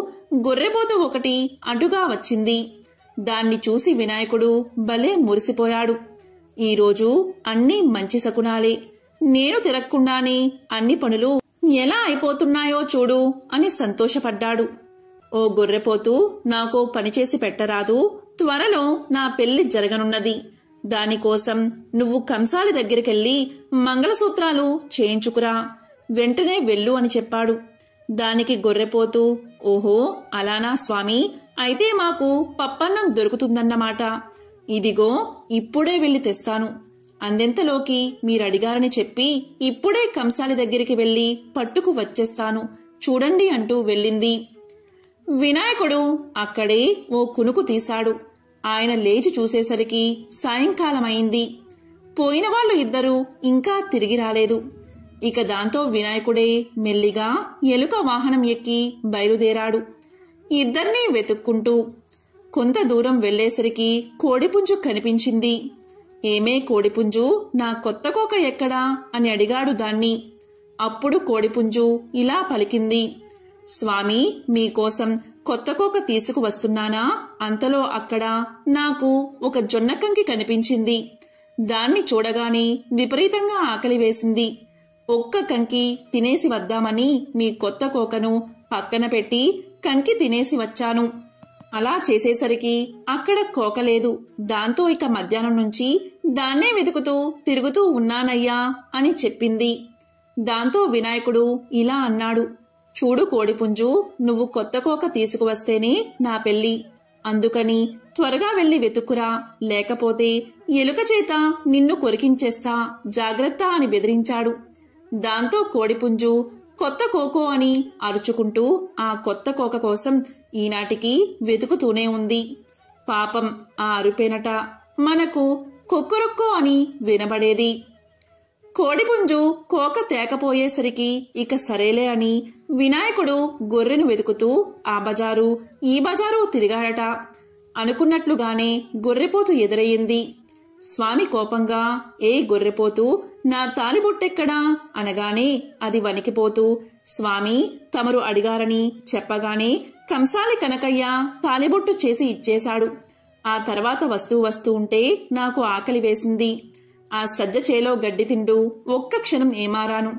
గొర్రెపోతు ఒకటి అటుగా వచ్చింది. దాన్ని చూసి వినాయకుడు భలే మురిసిపోయాడు. ఈరోజు అన్నీ మంచి శకునాలే, నేను తిరగకుండానే అన్ని పనులు ఎలా అయిపోతున్నాయో చూడు అని సంతోషపడ్డాడు. ఓ గొర్రెపోతూ, నాకో పనిచేసి పెట్టరాదు, త్వరలో నా పెళ్లి జరగనున్నది, దానికోసం నువ్వు కంసాలి దగ్గరికెళ్ళి మంగళసూత్రాలు చేయించుకురా, వెంటనే వెళ్ళు అని చెప్పాడు. దానికి గొర్రెపోతూ, ఓహో అలానా స్వామి, అయితే మాకు పప్పన్నం దొరుకుతుందన్నమాట, ఇదిగో ఇప్పుడే వెళ్ళి తెస్తాను, అందెంతలోకి మీరడిగారని చెప్పి ఇప్పుడే కంసాలి దగ్గరికి వెళ్ళి పట్టుకు వచ్చేస్తాను చూడండి అంటూ వెళ్ళింది. వినాయకుడు అక్కడే ఓ కునుకు తీశాడు. ఆయన లేచి చూసేసరికి సాయంకాలమైంది. పోయిన వాళ్ళు ఇద్దరూ ఇంకా తిరిగి రాలేదు. ఇక దాంతో వినాయకుడే మెల్లిగా ఎలుక వాహనం ఎక్కి బయలుదేరాడు. ఇద్దర్నీ వెతుక్కుంటూ కొంత దూరం వెళ్లేసరికి కోడిపుంజు కనిపించింది. ఏమే కోడిపుంజు, నా కొత్త కోక ఎక్కడా అని అడిగాడు దాన్ని. అప్పుడు కోడిపుంజు ఇలా పలికింది, స్వామి మీకోసం కొత్త కోక తీసుకువస్తున్నానా, అంతలో అక్కడ నాకు ఒక జొన్నకంకి కనిపించింది. దాన్ని చూడగానే విపరీతంగా ఆకలి వేసింది. ఒక్క కంకి తినేసి వద్దామని మీ కొత్త కోకను పక్కన పెట్టి కంకి తినేసి వచ్చాను. అలా చేసేసరికి అక్కడ కోక లేదు. దాంతో ఇక మధ్యాహ్నం నుంచి దాన్నే వెతుకుతూ తిరుగుతూ ఉన్నానయ్యా అని చెప్పింది. దాంతో వినాయకుడు ఇలా అన్నాడు, చూడు కోడిపుంజు, నువ్వు కొత్త కోక తీసుకువస్తేనే నా పెళ్లి, అందుకని త్వరగా వెళ్లి వెతుక్కురా, లేకపోతే ఎలుక చేత నిన్ను కొరికించేస్తా, జాగ్రత్త అని బెదిరించాడు. దాంతో కోడిపుంజు కొత్త కోకో అని అరుచుకుంటూ ఆ కొత్త కోక కోసం ఈనాటికి వెతుకుతూనే ఉంది. పాపం ఆ అరుపేనట మనకు కొక్కురొక్కో అని వినబడేది. కోడిపుంజు కోక తేకపోయేసరికి ఇక సరేలే అని వినాయకుడు గొర్రెను వెతుకుతూ ఆ బజారు ఈ బజారు తిరిగాడట. అనుకున్నట్లుగానే గొర్రెపోతు ఎదురయ్యింది. స్వామి కోపంగా, ఏ గొర్రెపోతూ, నా తాలిబొట్టెక్కడా అనగానే అది వణికిపోతూ, స్వామి తమరు అడిగారని చెప్పగానే కంసాలి కనకయ్య తాలిబొట్టు చేసి ఇచ్చేశాడు. ఆ తర్వాత వస్తూ ఉంటే నాకు ఆకలి వేసింది. ఆ సజ్జ చేలో గడ్డి తింటూ ఒక్క క్షణం ఏమారాను.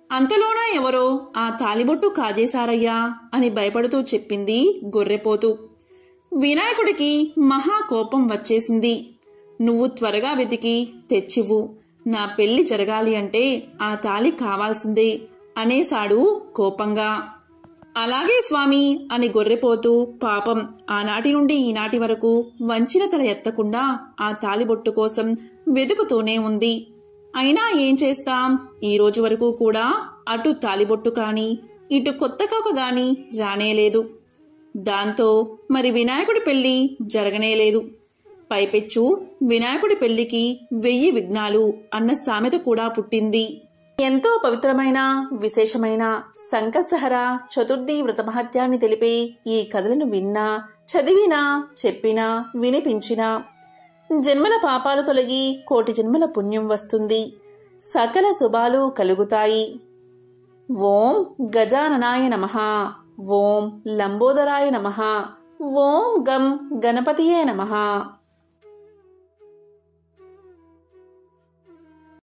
అంతలోనా ఎవరో ఆ తాలిబొట్టు కాజేశారయ్యా అని భయపడుతూ చెప్పింది గొర్రెపోతు. వినాయకుడికి మహా కోపం వచ్చేసింది. నువ్వు త్వరగా వెతికి తెచ్చివు, నా పెళ్లి జరగాలి అంటే ఆ తాలి కావాల్సిందే అనేశాడు కోపంగా. అలాగే స్వామి అని గొర్రెపోతూ పాపం ఆనాటి నుండి ఈనాటి వరకు వంచిన తల ఎత్తకుండా ఆ తాలిబొట్టు కోసం వెతుకుతూనే ఉంది. అయినా ఏం చేస్తాం, ఈ రోజు వరకు కూడా అటు తాలిబొట్టు కాని ఇటు కొత్త కోక గాని రానేలేదు. దాంతో మరి వినాయకుడి పెళ్లి జరగనేలేదు. పైపెచ్చు వినాయకుడి పెళ్లికి 1000 విఘ్నాలు అన్న సామెత కూడా పుట్టింది. ఎంతో పవిత్రమైన విశేషమైన సంకష్టహర చతుర్థి వ్రత మహత్యాన్ని తెలిపే ఈ కథలను విన్నా, చదివినా, చెప్పినా, వినిపించినా జన్మల పాపాలు తొలగి కోటి జన్మల పుణ్యం వస్తుంది, సకల శుభాలు కలుగుతాయి. ఓం గజాననాయ నమః, ఓం లంబోదరాయ నమః, ఓం గం గణపతియే నమః.